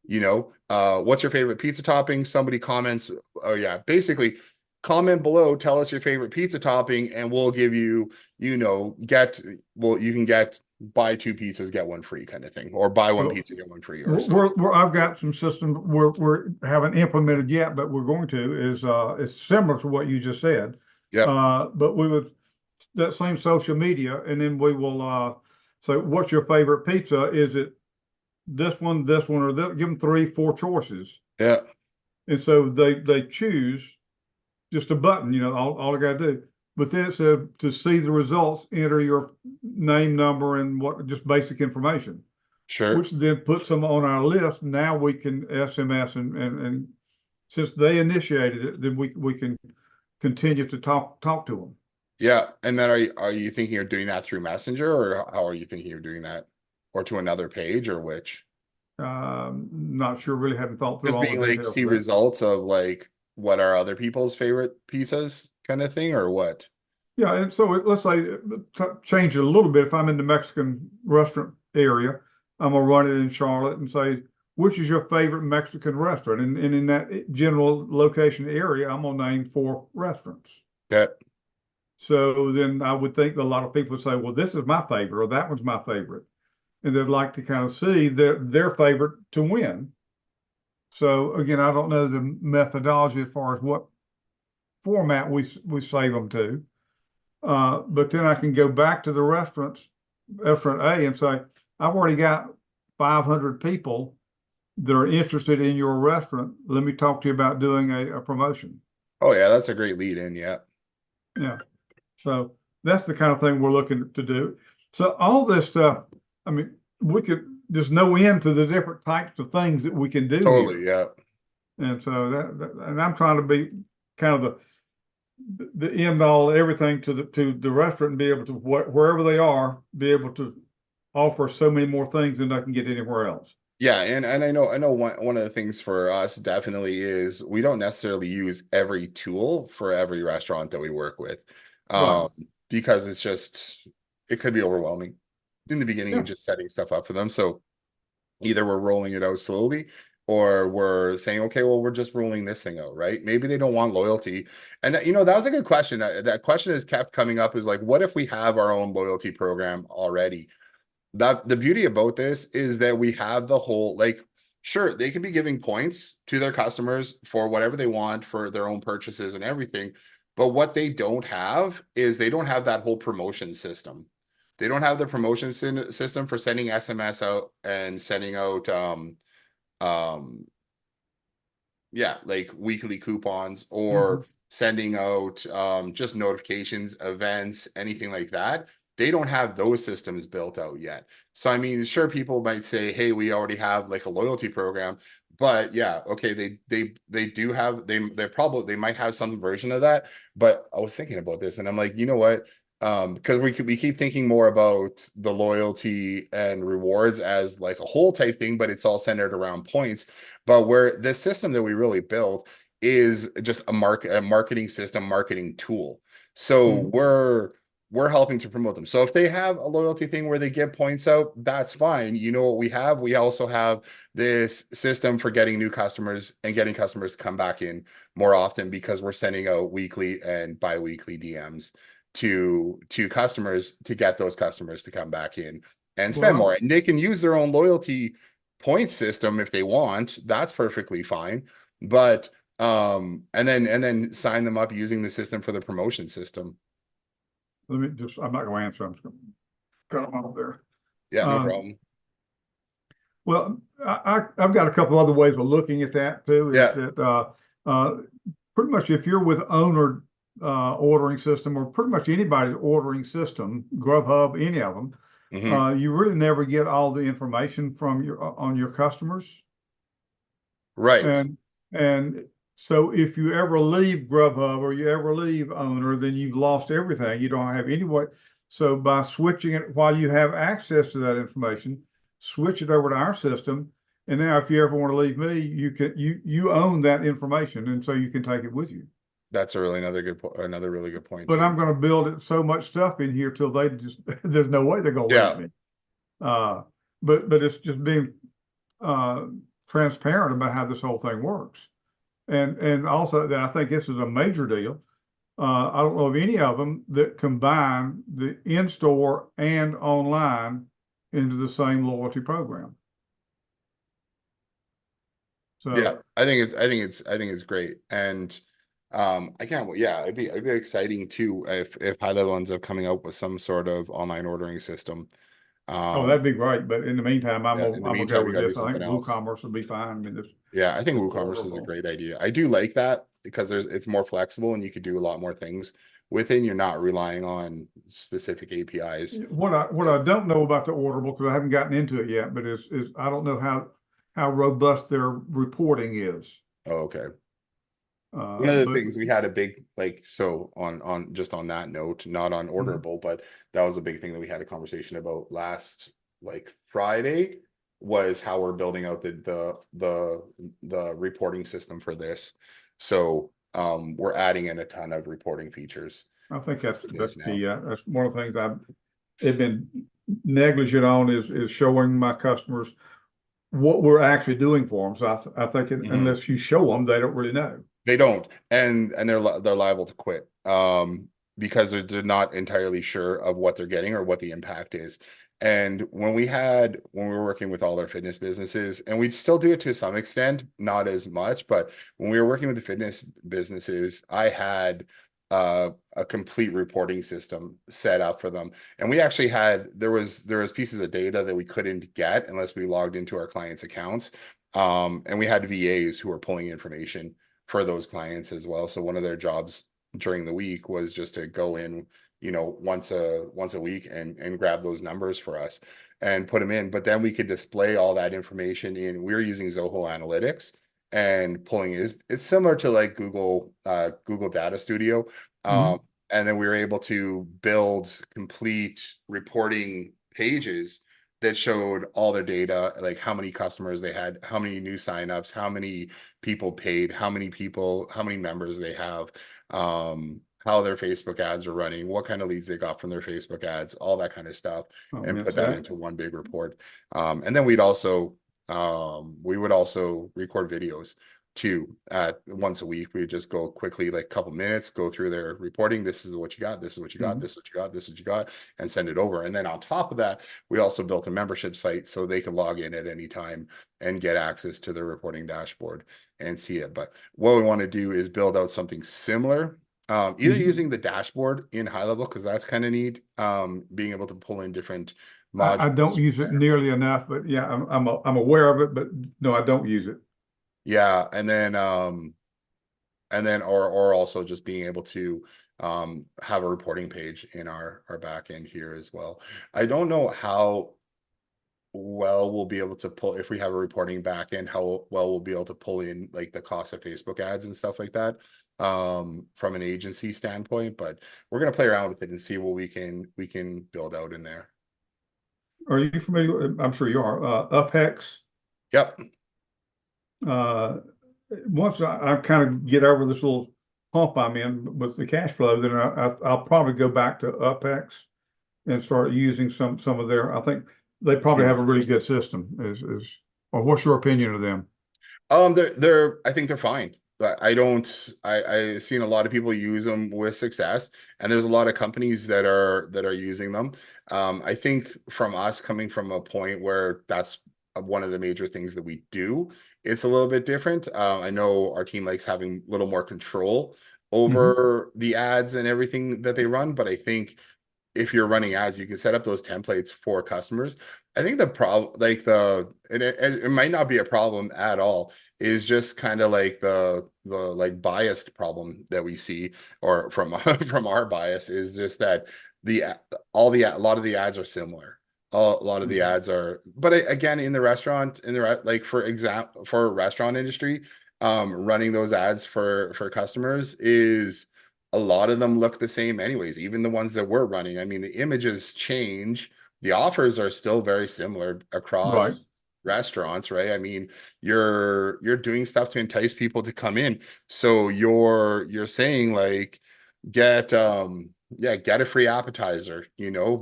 Speaker 2: You know, what's your favorite pizza topping? Somebody comments, oh yeah, basically comment below, tell us your favorite pizza topping, and we'll give you, you know, you can get buy two pizzas, get one free kind of thing, or buy one
Speaker 1: So
Speaker 2: pizza, get one free or something.
Speaker 1: I've got some system we're haven't implemented yet, but we're going to is it's similar to what you just said.
Speaker 2: Yep,
Speaker 1: But we would that same social media, and then we will say, what's your favorite pizza? Is it this one, or that? Give them three, four choices,
Speaker 2: yeah,
Speaker 1: and so they choose just a button. All I got to do. But then it said to see the results, enter your name, number, and what just basic information,
Speaker 2: sure.
Speaker 1: which then puts them on our list. Now we can SMS and since they initiated it, then we can continue to talk to them.
Speaker 2: Yeah. And then are you thinking of doing that through Messenger, or how are you thinking of doing that? Or to another page, or which?
Speaker 1: Not sure, really haven't thought through
Speaker 2: Just
Speaker 1: all
Speaker 2: being
Speaker 1: the
Speaker 2: like
Speaker 1: details
Speaker 2: see
Speaker 1: of that.
Speaker 2: results of like what are other people's favorite pizzas kind of thing, or what?
Speaker 1: Yeah, and so let's say change it a little bit. If I'm in the Mexican restaurant area, I'm gonna run it in Charlotte and say, which is your favorite Mexican restaurant? And in that general location area, I'm gonna name four restaurants.
Speaker 2: Yeah,
Speaker 1: So then I would think that a lot of people say, well, this is my favorite, or that one's my favorite. And they'd like to kind of see their favorite to win. So again, I don't know the methodology as far as what format we save them to. But then I can go back to the restaurant A, and say, I've already got 500 people that are interested in your restaurant. Let me talk to you about doing a promotion.
Speaker 2: oh yeah, that's a great lead in. Yeah,
Speaker 1: Yeah. So that's the kind of thing we're looking to do. So all this stuff, I mean, there's no end to the different types of things that we can do
Speaker 2: totally.
Speaker 1: here.
Speaker 2: Yeah.
Speaker 1: And so and I'm trying to be kind of the end all everything to the restaurant and be able to wherever they are be able to offer so many more things than I can get anywhere else.
Speaker 2: Yeah, and I know one of the things for us definitely is we don't necessarily use every tool for every restaurant that we work with.
Speaker 1: Right.
Speaker 2: Um, because it could be overwhelming in the beginning
Speaker 1: Yeah.
Speaker 2: and just setting stuff up for them. So either we're rolling it out slowly, or we're saying, okay, well, we're just rolling this thing out, right? Maybe they don't want loyalty. And that was a good question. That question has kept coming up, is like, what if we have our own loyalty program already? That the beauty about this is that we have the whole, like, sure, they can be giving points to their customers for whatever they want for their own purchases and everything. But what they don't have is they don't have that whole promotion system. They don't have the promotion system for sending SMS out and sending out um yeah, like weekly coupons,
Speaker 1: Mhm.
Speaker 2: or sending out just notifications, events, anything like that. They don't have those systems built out yet. So I mean, sure, people might say, hey, we already have like a loyalty program, but yeah, okay, they do have, they might have some version of that. But I was thinking about this and I'm like, you know what, because we keep thinking more about the loyalty and rewards as like a whole type thing, but it's all centered around points. But where the system that we really built is just a marketing system, marketing tool. So
Speaker 1: Mhm.
Speaker 2: we're helping to promote them. So if they have a loyalty thing where they give points out, that's fine. You know what we have? We also have this system for getting new customers and getting customers to come back in more often, because we're sending out weekly and bi-weekly DMs to customers to get those customers to come back in and spend more.
Speaker 1: Well,
Speaker 2: And they can use their own loyalty point system if they want. That's perfectly fine. But and then sign them up using the system for the promotion system.
Speaker 1: let me just, I'm not going to answer. I'm just going to cut them off there.
Speaker 2: Yeah, no
Speaker 1: Um,
Speaker 2: problem.
Speaker 1: well, I've got a couple other ways of looking at that too, is
Speaker 2: Yeah.
Speaker 1: that uh, pretty much if you're with owner ordering system, or pretty much anybody's ordering system, Grubhub, any of them,
Speaker 2: Hmm.
Speaker 1: you really never get all the information from your on your customers.
Speaker 2: Right.
Speaker 1: And so if you ever leave Grubhub or you ever leave owner, then you've lost everything. You don't have any way. So by switching it while you have access to that information, switch it over to our system. And now if you ever want to leave me, you own that information, and so you can take it with you.
Speaker 2: That's a really another really good point
Speaker 1: But
Speaker 2: too.
Speaker 1: I'm going to build it so much stuff in here till they just there's no way they're going to leave
Speaker 2: Yeah.
Speaker 1: me. Uh, but it's just being uh, transparent about how this whole thing works. And also that I think this is a major deal. I don't know of any of them that combine the in-store and online into the same loyalty program.
Speaker 2: Yeah.
Speaker 1: So,
Speaker 2: I think it's great. And I can't yeah, it'd be exciting too if High Level ends up coming up with some sort of online ordering system.
Speaker 1: oh,
Speaker 2: Um
Speaker 1: that'd be great. But in the meantime,
Speaker 2: yeah, in the
Speaker 1: I'm gonna go
Speaker 2: meantime, you
Speaker 1: with
Speaker 2: gotta do
Speaker 1: this. I
Speaker 2: something
Speaker 1: think
Speaker 2: else.
Speaker 1: WooCommerce will be fine. I mean,
Speaker 2: Yeah, I think
Speaker 1: it's
Speaker 2: WooCommerce is a
Speaker 1: orderable.
Speaker 2: great idea. I do like that because it's more flexible and you could do a lot more things within. You're not relying on specific APIs.
Speaker 1: What I don't know about the orderable, because I haven't gotten into it yet, but is I don't know how robust their reporting is.
Speaker 2: Oh, okay. One of the
Speaker 1: But
Speaker 2: things we had a big so on just on that note, not on
Speaker 1: mhm,
Speaker 2: orderable, but that was a big thing that we had a conversation about last Friday, was how we're building out the reporting system for this. So we're adding in a ton of reporting features
Speaker 1: I think
Speaker 2: to
Speaker 1: that's
Speaker 2: this now.
Speaker 1: key. That's one of the things I've been negligent on, is showing my customers what we're actually doing for them. So I think
Speaker 2: Mhm.
Speaker 1: unless you show them, they don't really know.
Speaker 2: They don't, and they're liable to quit because they're not entirely sure of what they're getting or what the impact is. And when we were working with all our fitness businesses, and we still do it to some extent, not as much, but when we were working with the fitness businesses, I had a complete reporting system set up for them. And we actually had there was pieces of data that we couldn't get unless we logged into our clients' accounts. And we had VAs who were pulling information for those clients as well. So one of their jobs during the week was just to go in, once a week and grab those numbers for us and put them in. But then we could display all that information in. We were using Zoho Analytics and pulling it's similar to like Google Data Studio.
Speaker 1: Mhm.
Speaker 2: And then we were able to build complete reporting pages that showed all their data, like how many customers they had, how many new signups, how many people paid, how many members they have, how their Facebook ads are running, what kind of leads they got from their Facebook ads, all that kind of stuff,
Speaker 1: Oh
Speaker 2: and
Speaker 1: man,
Speaker 2: put
Speaker 1: so
Speaker 2: that
Speaker 1: that
Speaker 2: into one big report. And then we would also record videos too. Once a week, we would just go quickly, like a couple minutes, go through their reporting. This is what you got. This is what you got.
Speaker 1: mhm.
Speaker 2: This is what you got. This is what you got, and send it over. And then on top of that, we also built a membership site so they can log in at any time and get access to their reporting dashboard and see it. But what we want to do is build out something similar, either
Speaker 1: Mhm.
Speaker 2: using the dashboard in High Level, because that's kind of neat, being able to pull in different
Speaker 1: I don't
Speaker 2: modules
Speaker 1: use it
Speaker 2: there.
Speaker 1: nearly enough, but yeah, I'm aware of it, but no, I don't use it.
Speaker 2: Yeah, and then or also just being able to have a reporting page in our back end here as well. I don't know how well we'll be able to pull, if we have a reporting back end, how well we'll be able to pull in like the cost of Facebook ads and stuff like that from an agency standpoint, but we're going to play around with it and see what we can build out in there.
Speaker 1: Are you familiar? I'm sure you are. UpHex.
Speaker 2: Yep.
Speaker 1: Uh, once I kind of get over this little hump I'm in with the cash flow, then I'll probably go back to UpX and start using some of their. I think they probably
Speaker 2: Mhm.
Speaker 1: have a really good system. Or what's your opinion of them?
Speaker 2: I think they're fine. But I don't, I've seen a lot of people use them with success, and there's a lot of companies that are using them. I think from us coming from a point where that's one of the major things that we do, it's a little bit different. I know our team likes having a little more control
Speaker 1: Hmm.
Speaker 2: over the ads and everything that they run, but I think if you're running ads, you can set up those templates for customers. I think the problem, like it might not be a problem at all, is just kind of like the like biased problem that we see, or from from our bias, is just that the a lot of the ads are similar. A lot of the
Speaker 1: Hmm.
Speaker 2: ads are, but again, in the restaurant, like for example, for restaurant industry, running those ads for customers is a lot of them look the same anyways, even the ones that we're running. I mean, the images change, the offers are still very similar
Speaker 1: Right.
Speaker 2: across restaurants, right? I mean, you're doing stuff to entice people to come in. So you're saying like get yeah, get a free appetizer,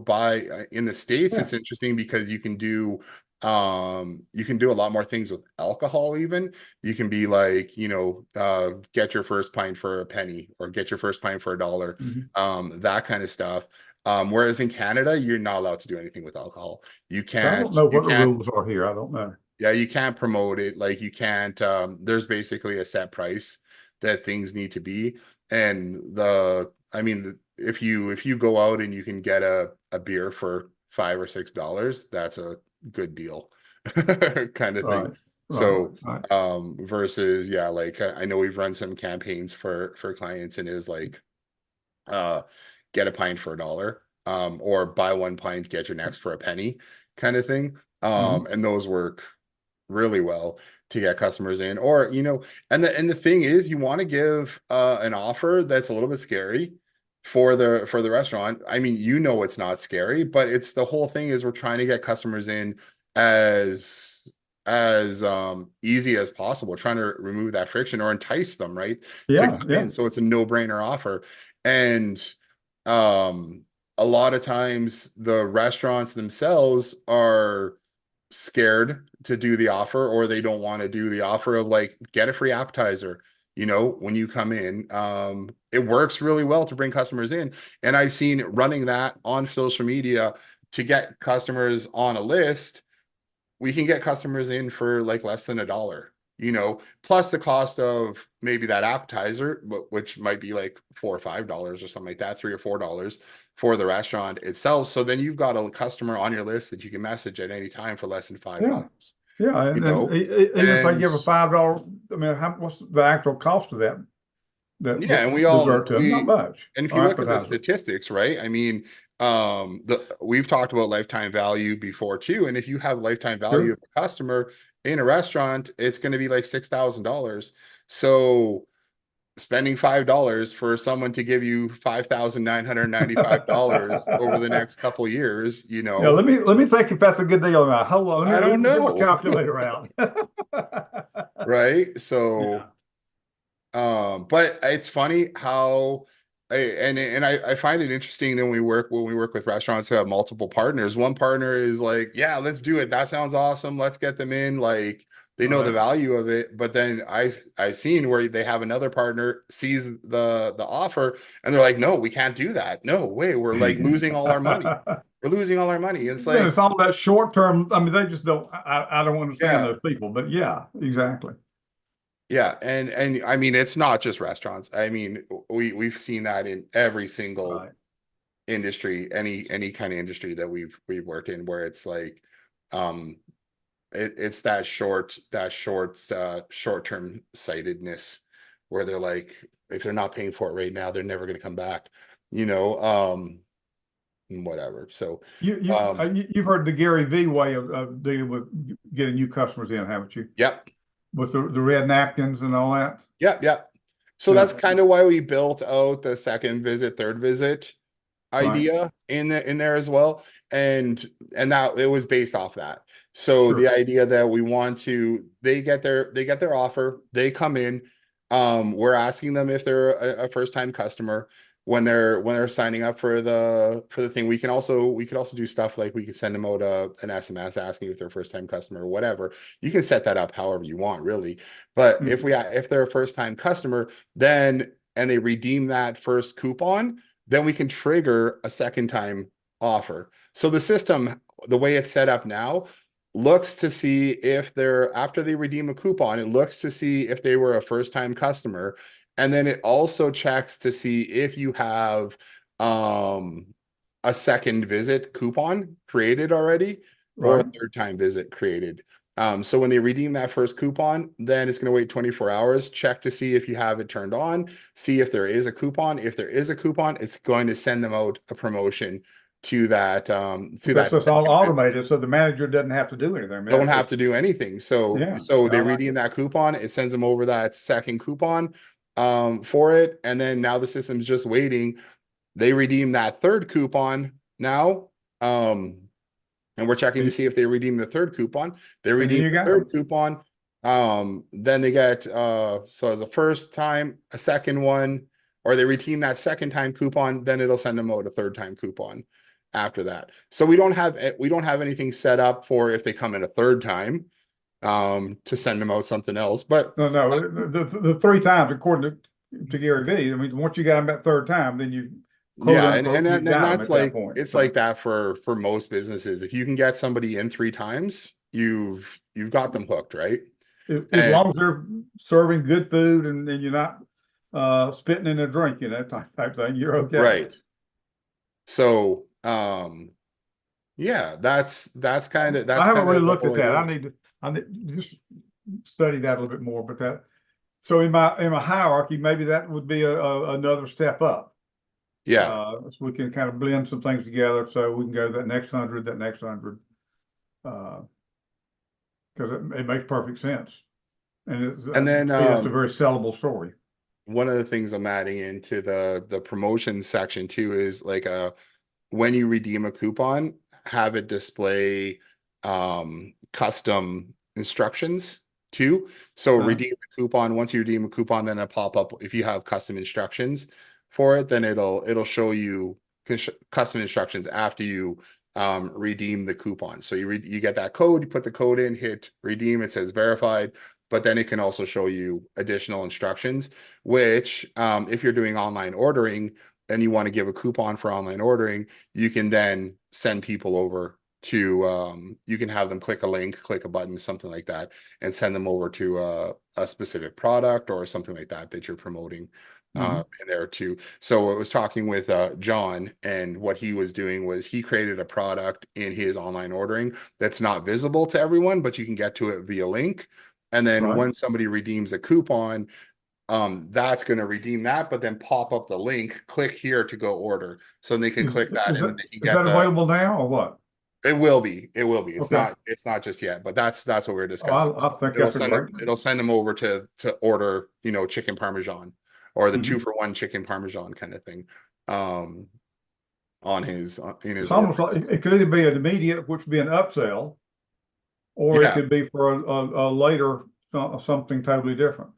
Speaker 2: buy in the States.
Speaker 1: Yeah.
Speaker 2: It's interesting because you can do a lot more things with alcohol. Even you can be like, get your first pint for a penny, or get your first pint for $1,
Speaker 1: Hmm.
Speaker 2: that kind of stuff. Whereas in Canada, you're not allowed to do anything with alcohol.
Speaker 1: So I don't know
Speaker 2: You
Speaker 1: what the
Speaker 2: can't,
Speaker 1: rules are here. I don't know.
Speaker 2: yeah, you can't promote it. Like you can't, there's basically a set price that things need to be. And I mean, if you go out and you can get a beer for $5 or $6, that's a good deal, kind of thing.
Speaker 1: Right. Right.
Speaker 2: So,
Speaker 1: Right.
Speaker 2: versus, yeah, like I know we've run some campaigns for clients, and is like, uh, get a pint for $1, or buy one pint, get your next for a penny, kind of thing.
Speaker 1: Hmm.
Speaker 2: And those work really well to get customers in. Or, and the thing is, you want to give an offer that's a little bit scary for the restaurant. I mean, it's not scary, but it's the whole thing is we're trying to get customers in as easy as possible, trying to remove that friction or entice them, right, to
Speaker 1: Yeah.
Speaker 2: come
Speaker 1: Yeah.
Speaker 2: in. So it's a no-brainer offer. And um a lot of times the restaurants themselves are scared to do the offer, or they don't want to do the offer of like, get a free appetizer, when you come in. It works really well to bring customers in, and I've seen running that on social media to get customers on a list. We can get customers in for like less than $1, plus the cost of maybe that appetizer, which might be like $4 or $5 or something like that, $3 or $4 for the restaurant itself. So then you've got a customer on your list that you can message at any time for less than
Speaker 1: Yeah.
Speaker 2: $5,
Speaker 1: Yeah.
Speaker 2: you
Speaker 1: And
Speaker 2: know?
Speaker 1: even if they
Speaker 2: And
Speaker 1: give a $5, I mean, what's the actual cost of that? That
Speaker 2: yeah, and
Speaker 1: dessert to them? Not much.
Speaker 2: and if you
Speaker 1: Or
Speaker 2: look at the
Speaker 1: appetizer.
Speaker 2: statistics, right? I mean, we've talked about lifetime value before too. And if you have lifetime value
Speaker 1: Sure.
Speaker 2: of a customer in a restaurant, it's going to be like $6,000. So spending $5 for someone to give you $5,995 over the next couple of years,
Speaker 1: Yeah, let me think if that's a good deal or not. Hold on,
Speaker 2: I
Speaker 1: let
Speaker 2: don't
Speaker 1: me get my
Speaker 2: know.
Speaker 1: calculator out.
Speaker 2: Right? So
Speaker 1: Yeah,
Speaker 2: but it's funny how I find it interesting that when we work with restaurants who have multiple partners. One partner is like, yeah, let's do it. That sounds awesome. Let's get them in. Like they know the
Speaker 1: right.
Speaker 2: value of it. But then I've seen where they have another partner sees the offer, and they're like, no, we can't do that. No way. We're like losing all our money. We're losing all our money. It's
Speaker 1: Again,
Speaker 2: like,
Speaker 1: it's all that short term. I mean, they just don't. I don't understand
Speaker 2: yeah.
Speaker 1: those people, but yeah, exactly.
Speaker 2: Yeah, and I mean, it's not just restaurants. I mean, we've seen that in every single
Speaker 1: Right.
Speaker 2: industry, any kind of industry that we've worked in, where it's like, um it's short-term sightedness, where they're like, if they're not paying for it right now, they're never going to come back, you know um whatever. So
Speaker 1: You've heard the Gary V way of dealing with getting new customers in, haven't you?
Speaker 2: yep.
Speaker 1: With the red napkins and all that.
Speaker 2: Yep, yep. So that's
Speaker 1: Yeah.
Speaker 2: kind of why we built out the second visit, third visit
Speaker 1: Right.
Speaker 2: idea in there as well. And that it was based off that. So the
Speaker 1: Sure.
Speaker 2: idea that we want to, they get their offer, they come in. We're asking them if they're a first time customer when they're signing up for the thing. We could also do stuff like we could send them out an SMS asking if they're a first time customer or whatever. You can set that up however you want, really. But
Speaker 1: Mhm.
Speaker 2: if they're a first time customer, then and they redeem that first coupon, then we can trigger a second time offer. So the system, the way it's set up now, looks to see if they're after they redeem a coupon, it looks to see if they were a first time customer. And then it also checks to see if you have um a second visit coupon created already or a
Speaker 1: Right.
Speaker 2: third time visit created. So when they redeem that first coupon, then it's going to wait 24 hours, check to see if you have it turned on, see if there is a coupon. If there is a coupon, it's going to send them out a promotion to
Speaker 1: Okay,
Speaker 2: that
Speaker 1: so it's all
Speaker 2: second visit.
Speaker 1: automated, so the manager doesn't have to do anything. I mean,
Speaker 2: Don't have to do anything. So
Speaker 1: yeah,
Speaker 2: so
Speaker 1: I
Speaker 2: they
Speaker 1: like
Speaker 2: redeem
Speaker 1: it.
Speaker 2: that coupon, it sends them over that second coupon for it. And then now the system's just waiting. They redeem that third coupon now. Um, and we're checking to
Speaker 1: And,
Speaker 2: see if they redeem the third coupon. They
Speaker 1: and then
Speaker 2: redeem
Speaker 1: you
Speaker 2: the
Speaker 1: got
Speaker 2: third
Speaker 1: them.
Speaker 2: coupon. Then they get so as a first time, a second one, or they redeem that second time coupon, then it'll send them out a third time coupon after that. So we don't have anything set up for if they come in a third time to send them out something else. But
Speaker 1: No, no, the three times according to Gary V. I mean, once you got them that third time, then you quote
Speaker 2: yeah, and
Speaker 1: unquote
Speaker 2: and
Speaker 1: you
Speaker 2: and
Speaker 1: got them
Speaker 2: that's
Speaker 1: at that
Speaker 2: like
Speaker 1: point.
Speaker 2: it's
Speaker 1: So
Speaker 2: like that for most businesses. If you can get somebody in three times, you've got them hooked, right?
Speaker 1: as
Speaker 2: And
Speaker 1: long as they're serving good food and you're not spitting in their drink, type thing, you're okay.
Speaker 2: right. So yeah, that's
Speaker 1: I haven't
Speaker 2: kind
Speaker 1: really
Speaker 2: of the
Speaker 1: looked at
Speaker 2: whole
Speaker 1: that.
Speaker 2: idea.
Speaker 1: I need to just study that a little bit more. But that so in my hierarchy, maybe that would be another step up.
Speaker 2: Yeah.
Speaker 1: So we can kind of blend some things together, so we can go that next 100, that next 100, because it makes perfect sense, and
Speaker 2: And then
Speaker 1: to me that's a very sellable story.
Speaker 2: one of the things I'm adding into the promotion section too is like when you redeem a coupon, have it display custom instructions too. So
Speaker 1: Uh,
Speaker 2: redeem the coupon. Once you redeem a coupon, then a pop up. If you have custom instructions for it, then it'll show you custom instructions after you redeem the coupon. So you get that code, you put the code in, hit redeem, it says verified, but then it can also show you additional instructions, which if you're doing online ordering and you want to give a coupon for online ordering, you can then send people over to you can have them click a link, click a button, something like that, and send them over to a specific product or something like that you're promoting
Speaker 1: mhm.
Speaker 2: in there too. So I was talking with John, and what he was doing was he created a product in his online ordering that's not visible to everyone, but you can get to it via link. And then
Speaker 1: Right.
Speaker 2: when somebody redeems a coupon, that's going to redeem that, but then pop up the link, click here to go order. So they can
Speaker 1: Is
Speaker 2: click that
Speaker 1: is
Speaker 2: and then
Speaker 1: that
Speaker 2: they can
Speaker 1: is
Speaker 2: get
Speaker 1: that
Speaker 2: the,
Speaker 1: available now or what?
Speaker 2: it will be, it will be.
Speaker 1: Okay.
Speaker 2: It's not just yet, but that's what we're
Speaker 1: Oh,
Speaker 2: discussing.
Speaker 1: I think
Speaker 2: It'll
Speaker 1: that's a
Speaker 2: send them,
Speaker 1: great.
Speaker 2: it'll send them over to order, chicken Parmesan or the two
Speaker 1: Mhm.
Speaker 2: for one chicken Parmesan kind of thing. Um, in
Speaker 1: It's
Speaker 2: his
Speaker 1: almost
Speaker 2: ordering
Speaker 1: like
Speaker 2: system.
Speaker 1: it could either be an immediate, which would be an upsell, or it
Speaker 2: Yeah.
Speaker 1: could be for a later something totally different.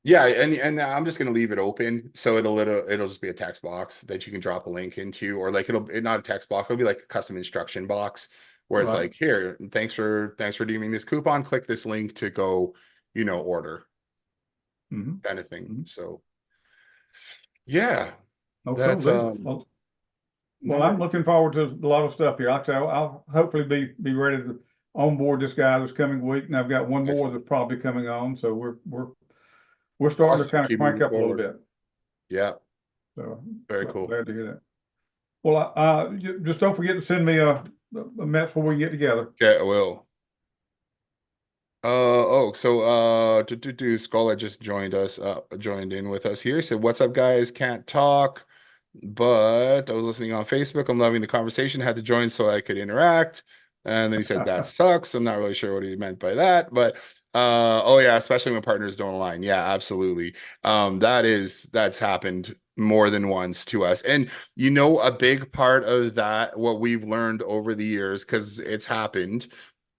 Speaker 2: Yeah, and I'm just gonna leave it open, so it'll just be a text box that you can drop a link into, or like not a text box, it'll be like a custom instruction box where it's
Speaker 1: Right.
Speaker 2: like, here, thanks for redeeming this coupon, click this link to go, order
Speaker 1: Hmm.
Speaker 2: kind of thing.
Speaker 1: Hmm.
Speaker 2: So yeah,
Speaker 1: Oh, cool
Speaker 2: that's
Speaker 1: deal. Well,
Speaker 2: number
Speaker 1: I'm looking forward to a lot of stuff here. I'll hopefully be ready to onboard this guy this coming week, and I've got one more
Speaker 2: excellent,
Speaker 1: that's probably coming on. So we're starting to
Speaker 2: awesome.
Speaker 1: kind of
Speaker 2: Keep
Speaker 1: crank
Speaker 2: moving
Speaker 1: up a little
Speaker 2: forward.
Speaker 1: bit.
Speaker 2: Yeah,
Speaker 1: So
Speaker 2: very cool.
Speaker 1: glad to hear that. Well, just don't forget to send me a mess before we get together.
Speaker 2: Okay, I will. So Scholar just joined in with us here. Said, "What's up, guys? Can't talk, but I was listening on Facebook. I'm loving the conversation. Had to join so I could interact." And then he said, "That sucks." I'm not really sure what he meant by that, but oh yeah, especially when partners don't align. Yeah, absolutely. That's happened more than once to us. And a big part of that, what we've learned over the years, because it's happened,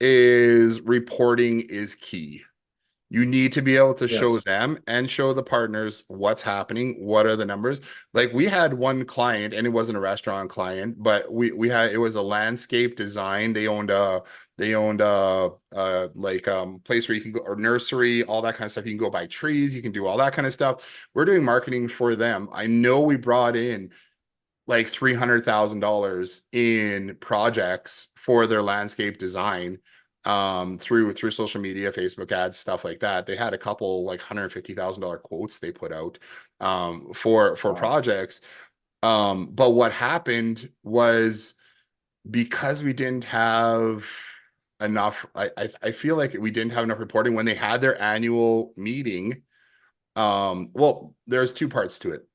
Speaker 2: is reporting is key. You need to be able to show
Speaker 1: Yes.
Speaker 2: them and show the partners what's happening, what are the numbers. Like we had one client, and it wasn't a restaurant client, but we had, it was a landscape design. They owned like place where you can go, or nursery, all that kind of stuff. You can go buy trees, you can do all that kind of stuff. We're doing marketing for them. I know we brought in like $300,000 in projects for their landscape design through social media, Facebook ads, stuff like that. They had a couple like $150,000 quotes they put out for
Speaker 1: Wow.
Speaker 2: projects. But what happened was, because we didn't have enough, I feel like we didn't have enough reporting when they had their annual meeting. Well, there's two parts to it.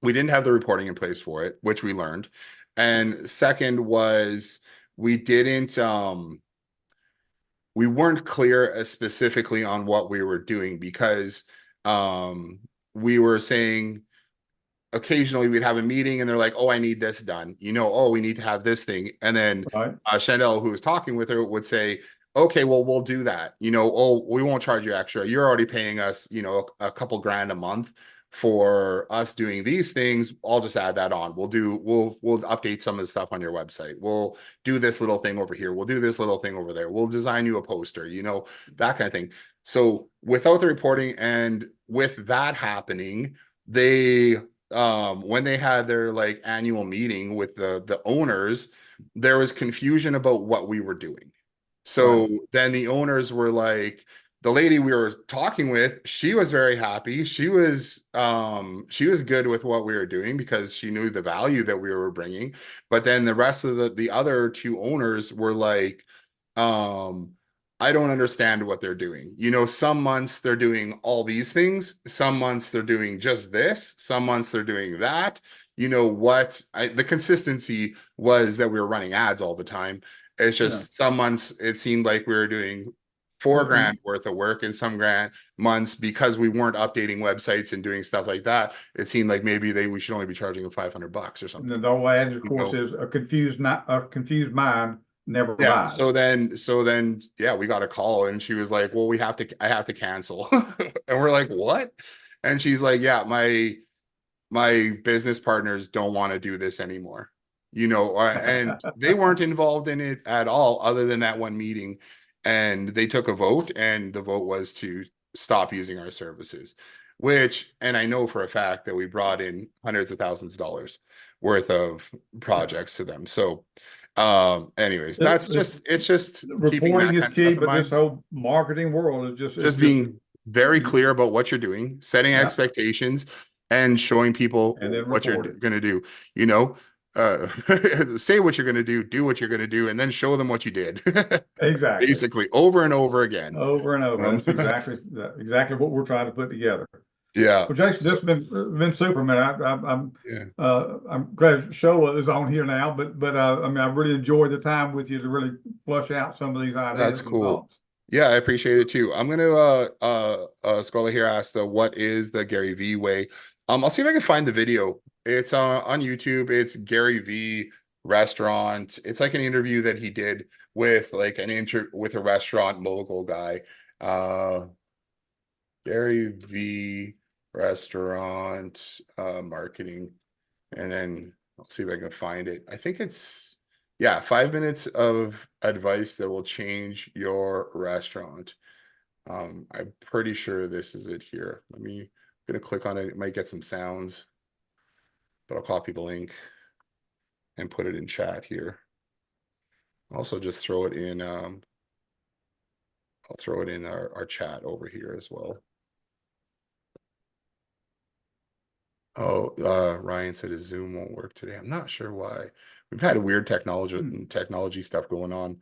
Speaker 2: We didn't have the reporting in place for it, which we learned. And second was, we didn't we weren't clear as specifically on what we were doing, because we were saying, occasionally we'd have a meeting and they're like, oh, I need this done, oh, we need to have this thing. And then
Speaker 1: Right.
Speaker 2: Chanel, who was talking with her, would say, okay, well, we'll do that. Oh, we won't charge you extra. You're already paying us, a couple grand a month for us doing these things. I'll just add that on. We'll update some of the stuff on your website. We'll do this little thing over here. We'll do this little thing over there. We'll design you a poster, that kind of thing. So without the reporting, and with that happening, they when they had their like annual meeting with the owners, there was confusion about what we were doing.
Speaker 1: Right.
Speaker 2: So then the owners were like, the lady we were talking with, she was very happy. She was good with what we were doing because she knew the value that we were bringing. But then the rest of the other two owners were like, I don't understand what they're doing. Some months they're doing all these things. Some months they're doing just this. Some months they're doing that. The consistency was that we were running ads all the time. It's
Speaker 1: Yeah.
Speaker 2: just some months it seemed like we were doing four
Speaker 1: Well,
Speaker 2: grand worth of work, and some grand months, because we weren't updating websites and doing stuff like that, it seemed like maybe we should only be charging them $500 or
Speaker 1: and
Speaker 2: something.
Speaker 1: the old adage, of
Speaker 2: You
Speaker 1: course,
Speaker 2: know?
Speaker 1: is a confused mind never
Speaker 2: Yeah.
Speaker 1: buys.
Speaker 2: So then, yeah, we got a call and she was like, well, I have to cancel. And we're like, what? And she's like, yeah, my business partners don't want to do this anymore, and they weren't involved in it at all, other than that one meeting. And they took a vote, and the vote was to stop using our services, and I know for a fact that we brought in hundreds of thousands of dollars worth of projects to them. So, anyways, it's just keeping
Speaker 1: Reporting
Speaker 2: that
Speaker 1: is
Speaker 2: kind of
Speaker 1: key,
Speaker 2: stuff in
Speaker 1: but this
Speaker 2: mind,
Speaker 1: whole marketing world is just, it's
Speaker 2: just
Speaker 1: just,
Speaker 2: being very clear about what you're doing, setting
Speaker 1: yeah,
Speaker 2: expectations, and showing
Speaker 1: and
Speaker 2: people
Speaker 1: then
Speaker 2: what you're
Speaker 1: report it.
Speaker 2: going to do. You know, say what you're going to do what you're going to do, and then show them what you did.
Speaker 1: Exactly.
Speaker 2: Basically, over and over again.
Speaker 1: Over and over.
Speaker 2: Um,
Speaker 1: That's exactly what we're trying to put together.
Speaker 2: yeah.
Speaker 1: Well, Jason,
Speaker 2: So,
Speaker 1: this has been super, man.
Speaker 2: yeah.
Speaker 1: I'm glad Showa is on here now, but I mean, I really enjoyed the time with you to really flush out some of these
Speaker 2: That's
Speaker 1: ideas and
Speaker 2: cool.
Speaker 1: thoughts.
Speaker 2: Yeah, I appreciate it too. I'm gonna Scholar here asked what is the Gary V way? I'll see if I can find the video. It's on YouTube. It's Gary V restaurant. It's like an interview that he did with like with a restaurant mogul guy. Uh Gary V restaurant marketing. And then I'll see if I can find it. I think it's, yeah, 5 minutes of advice that will change your restaurant. I'm pretty sure this is it here. I'm gonna click on it. It might get some sounds, but I'll copy the link and put it in chat here. Also just throw it in, I'll throw it in our chat over here as well. Oh, Ryan said his Zoom won't work today. I'm not sure why. We've had a weird technology stuff going on.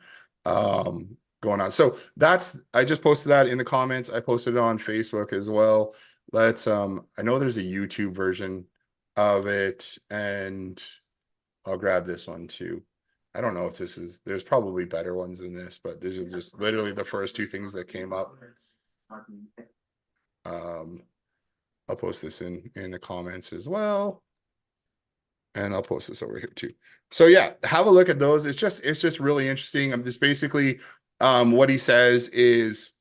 Speaker 2: So I just posted that in the comments. I posted it on Facebook as well. I know there's a YouTube version of it, and I'll grab this one too. I don't know if there's probably better ones than this, but these are just literally the first two things that came up. I'll post this in the comments as well. And I'll post this over here too. So yeah, have a look at those. It's just really interesting. I'm just basically what he says is,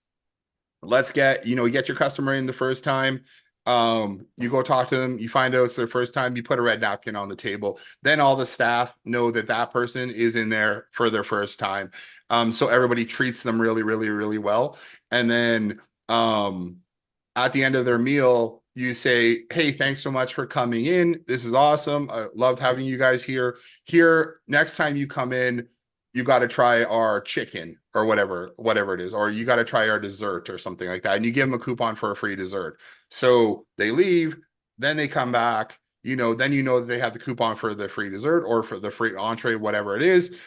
Speaker 2: let's get, you get your customer in the first time. You go talk to them, you find out it's their first time, you put a red napkin on the table. Then all the staff know that that person is in there for their first time. So everybody treats them really, really, really well. And then at the end of their meal, you say, hey, thanks so much for coming in. This is awesome. I loved having you guys here. Here, next time you come in, you got to try our chicken or whatever it is, or you got to try our dessert or something like that. And you give them a coupon for a free dessert. So they leave, then they come back, then that they have the coupon for the free dessert or for the free entree, whatever it is.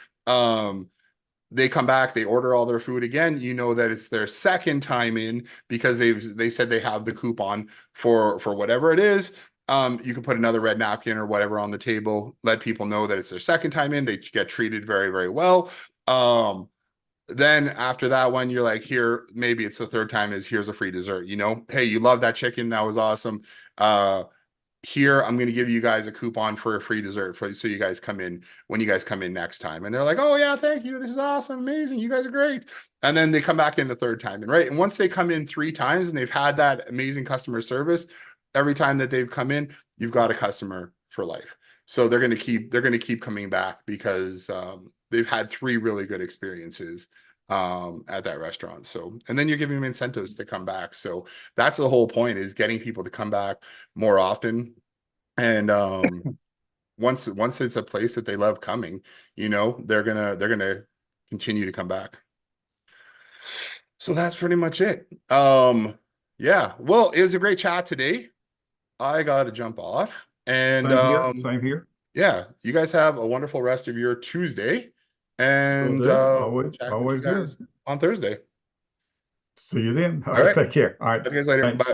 Speaker 2: They come back, they order all their food again. You know that it's their second time in because they said they have the coupon for whatever it is. You can put another red napkin or whatever on the table, let people know that it's their second time in. They get treated very, very well. Then after that one, you're like, here, maybe it's the third time, is here's a free dessert. Hey, you love that chicken, that was awesome. Here, I'm going to give you guys a coupon for a free dessert so you guys come in when you guys come in next time. And they're like, oh yeah, thank you. This is awesome. Amazing. You guys are great. And then they come back in the third time. And right. And once they come in 3 times and they've had that amazing customer service, every time that they've come in, you've got a customer for life. So they're going to keep coming back because they've had 3 really good experiences at that restaurant. So, and then you're giving them incentives to come back. So that's the whole point, is getting people to come back more often. And once it's a place that they love coming, they're gonna continue to come back. So that's pretty much it. Yeah, well, it was a great chat today. I gotta jump off. And
Speaker 1: Same here.
Speaker 2: yeah, you guys have a wonderful rest of your Tuesday. And we'll chat with you
Speaker 1: Always
Speaker 2: guys
Speaker 1: good.
Speaker 2: on Thursday.
Speaker 1: See you then. All
Speaker 2: All
Speaker 1: right.
Speaker 2: right.
Speaker 1: Take care. All right.
Speaker 2: Talk to you guys later.
Speaker 1: Thanks.
Speaker 2: Bye.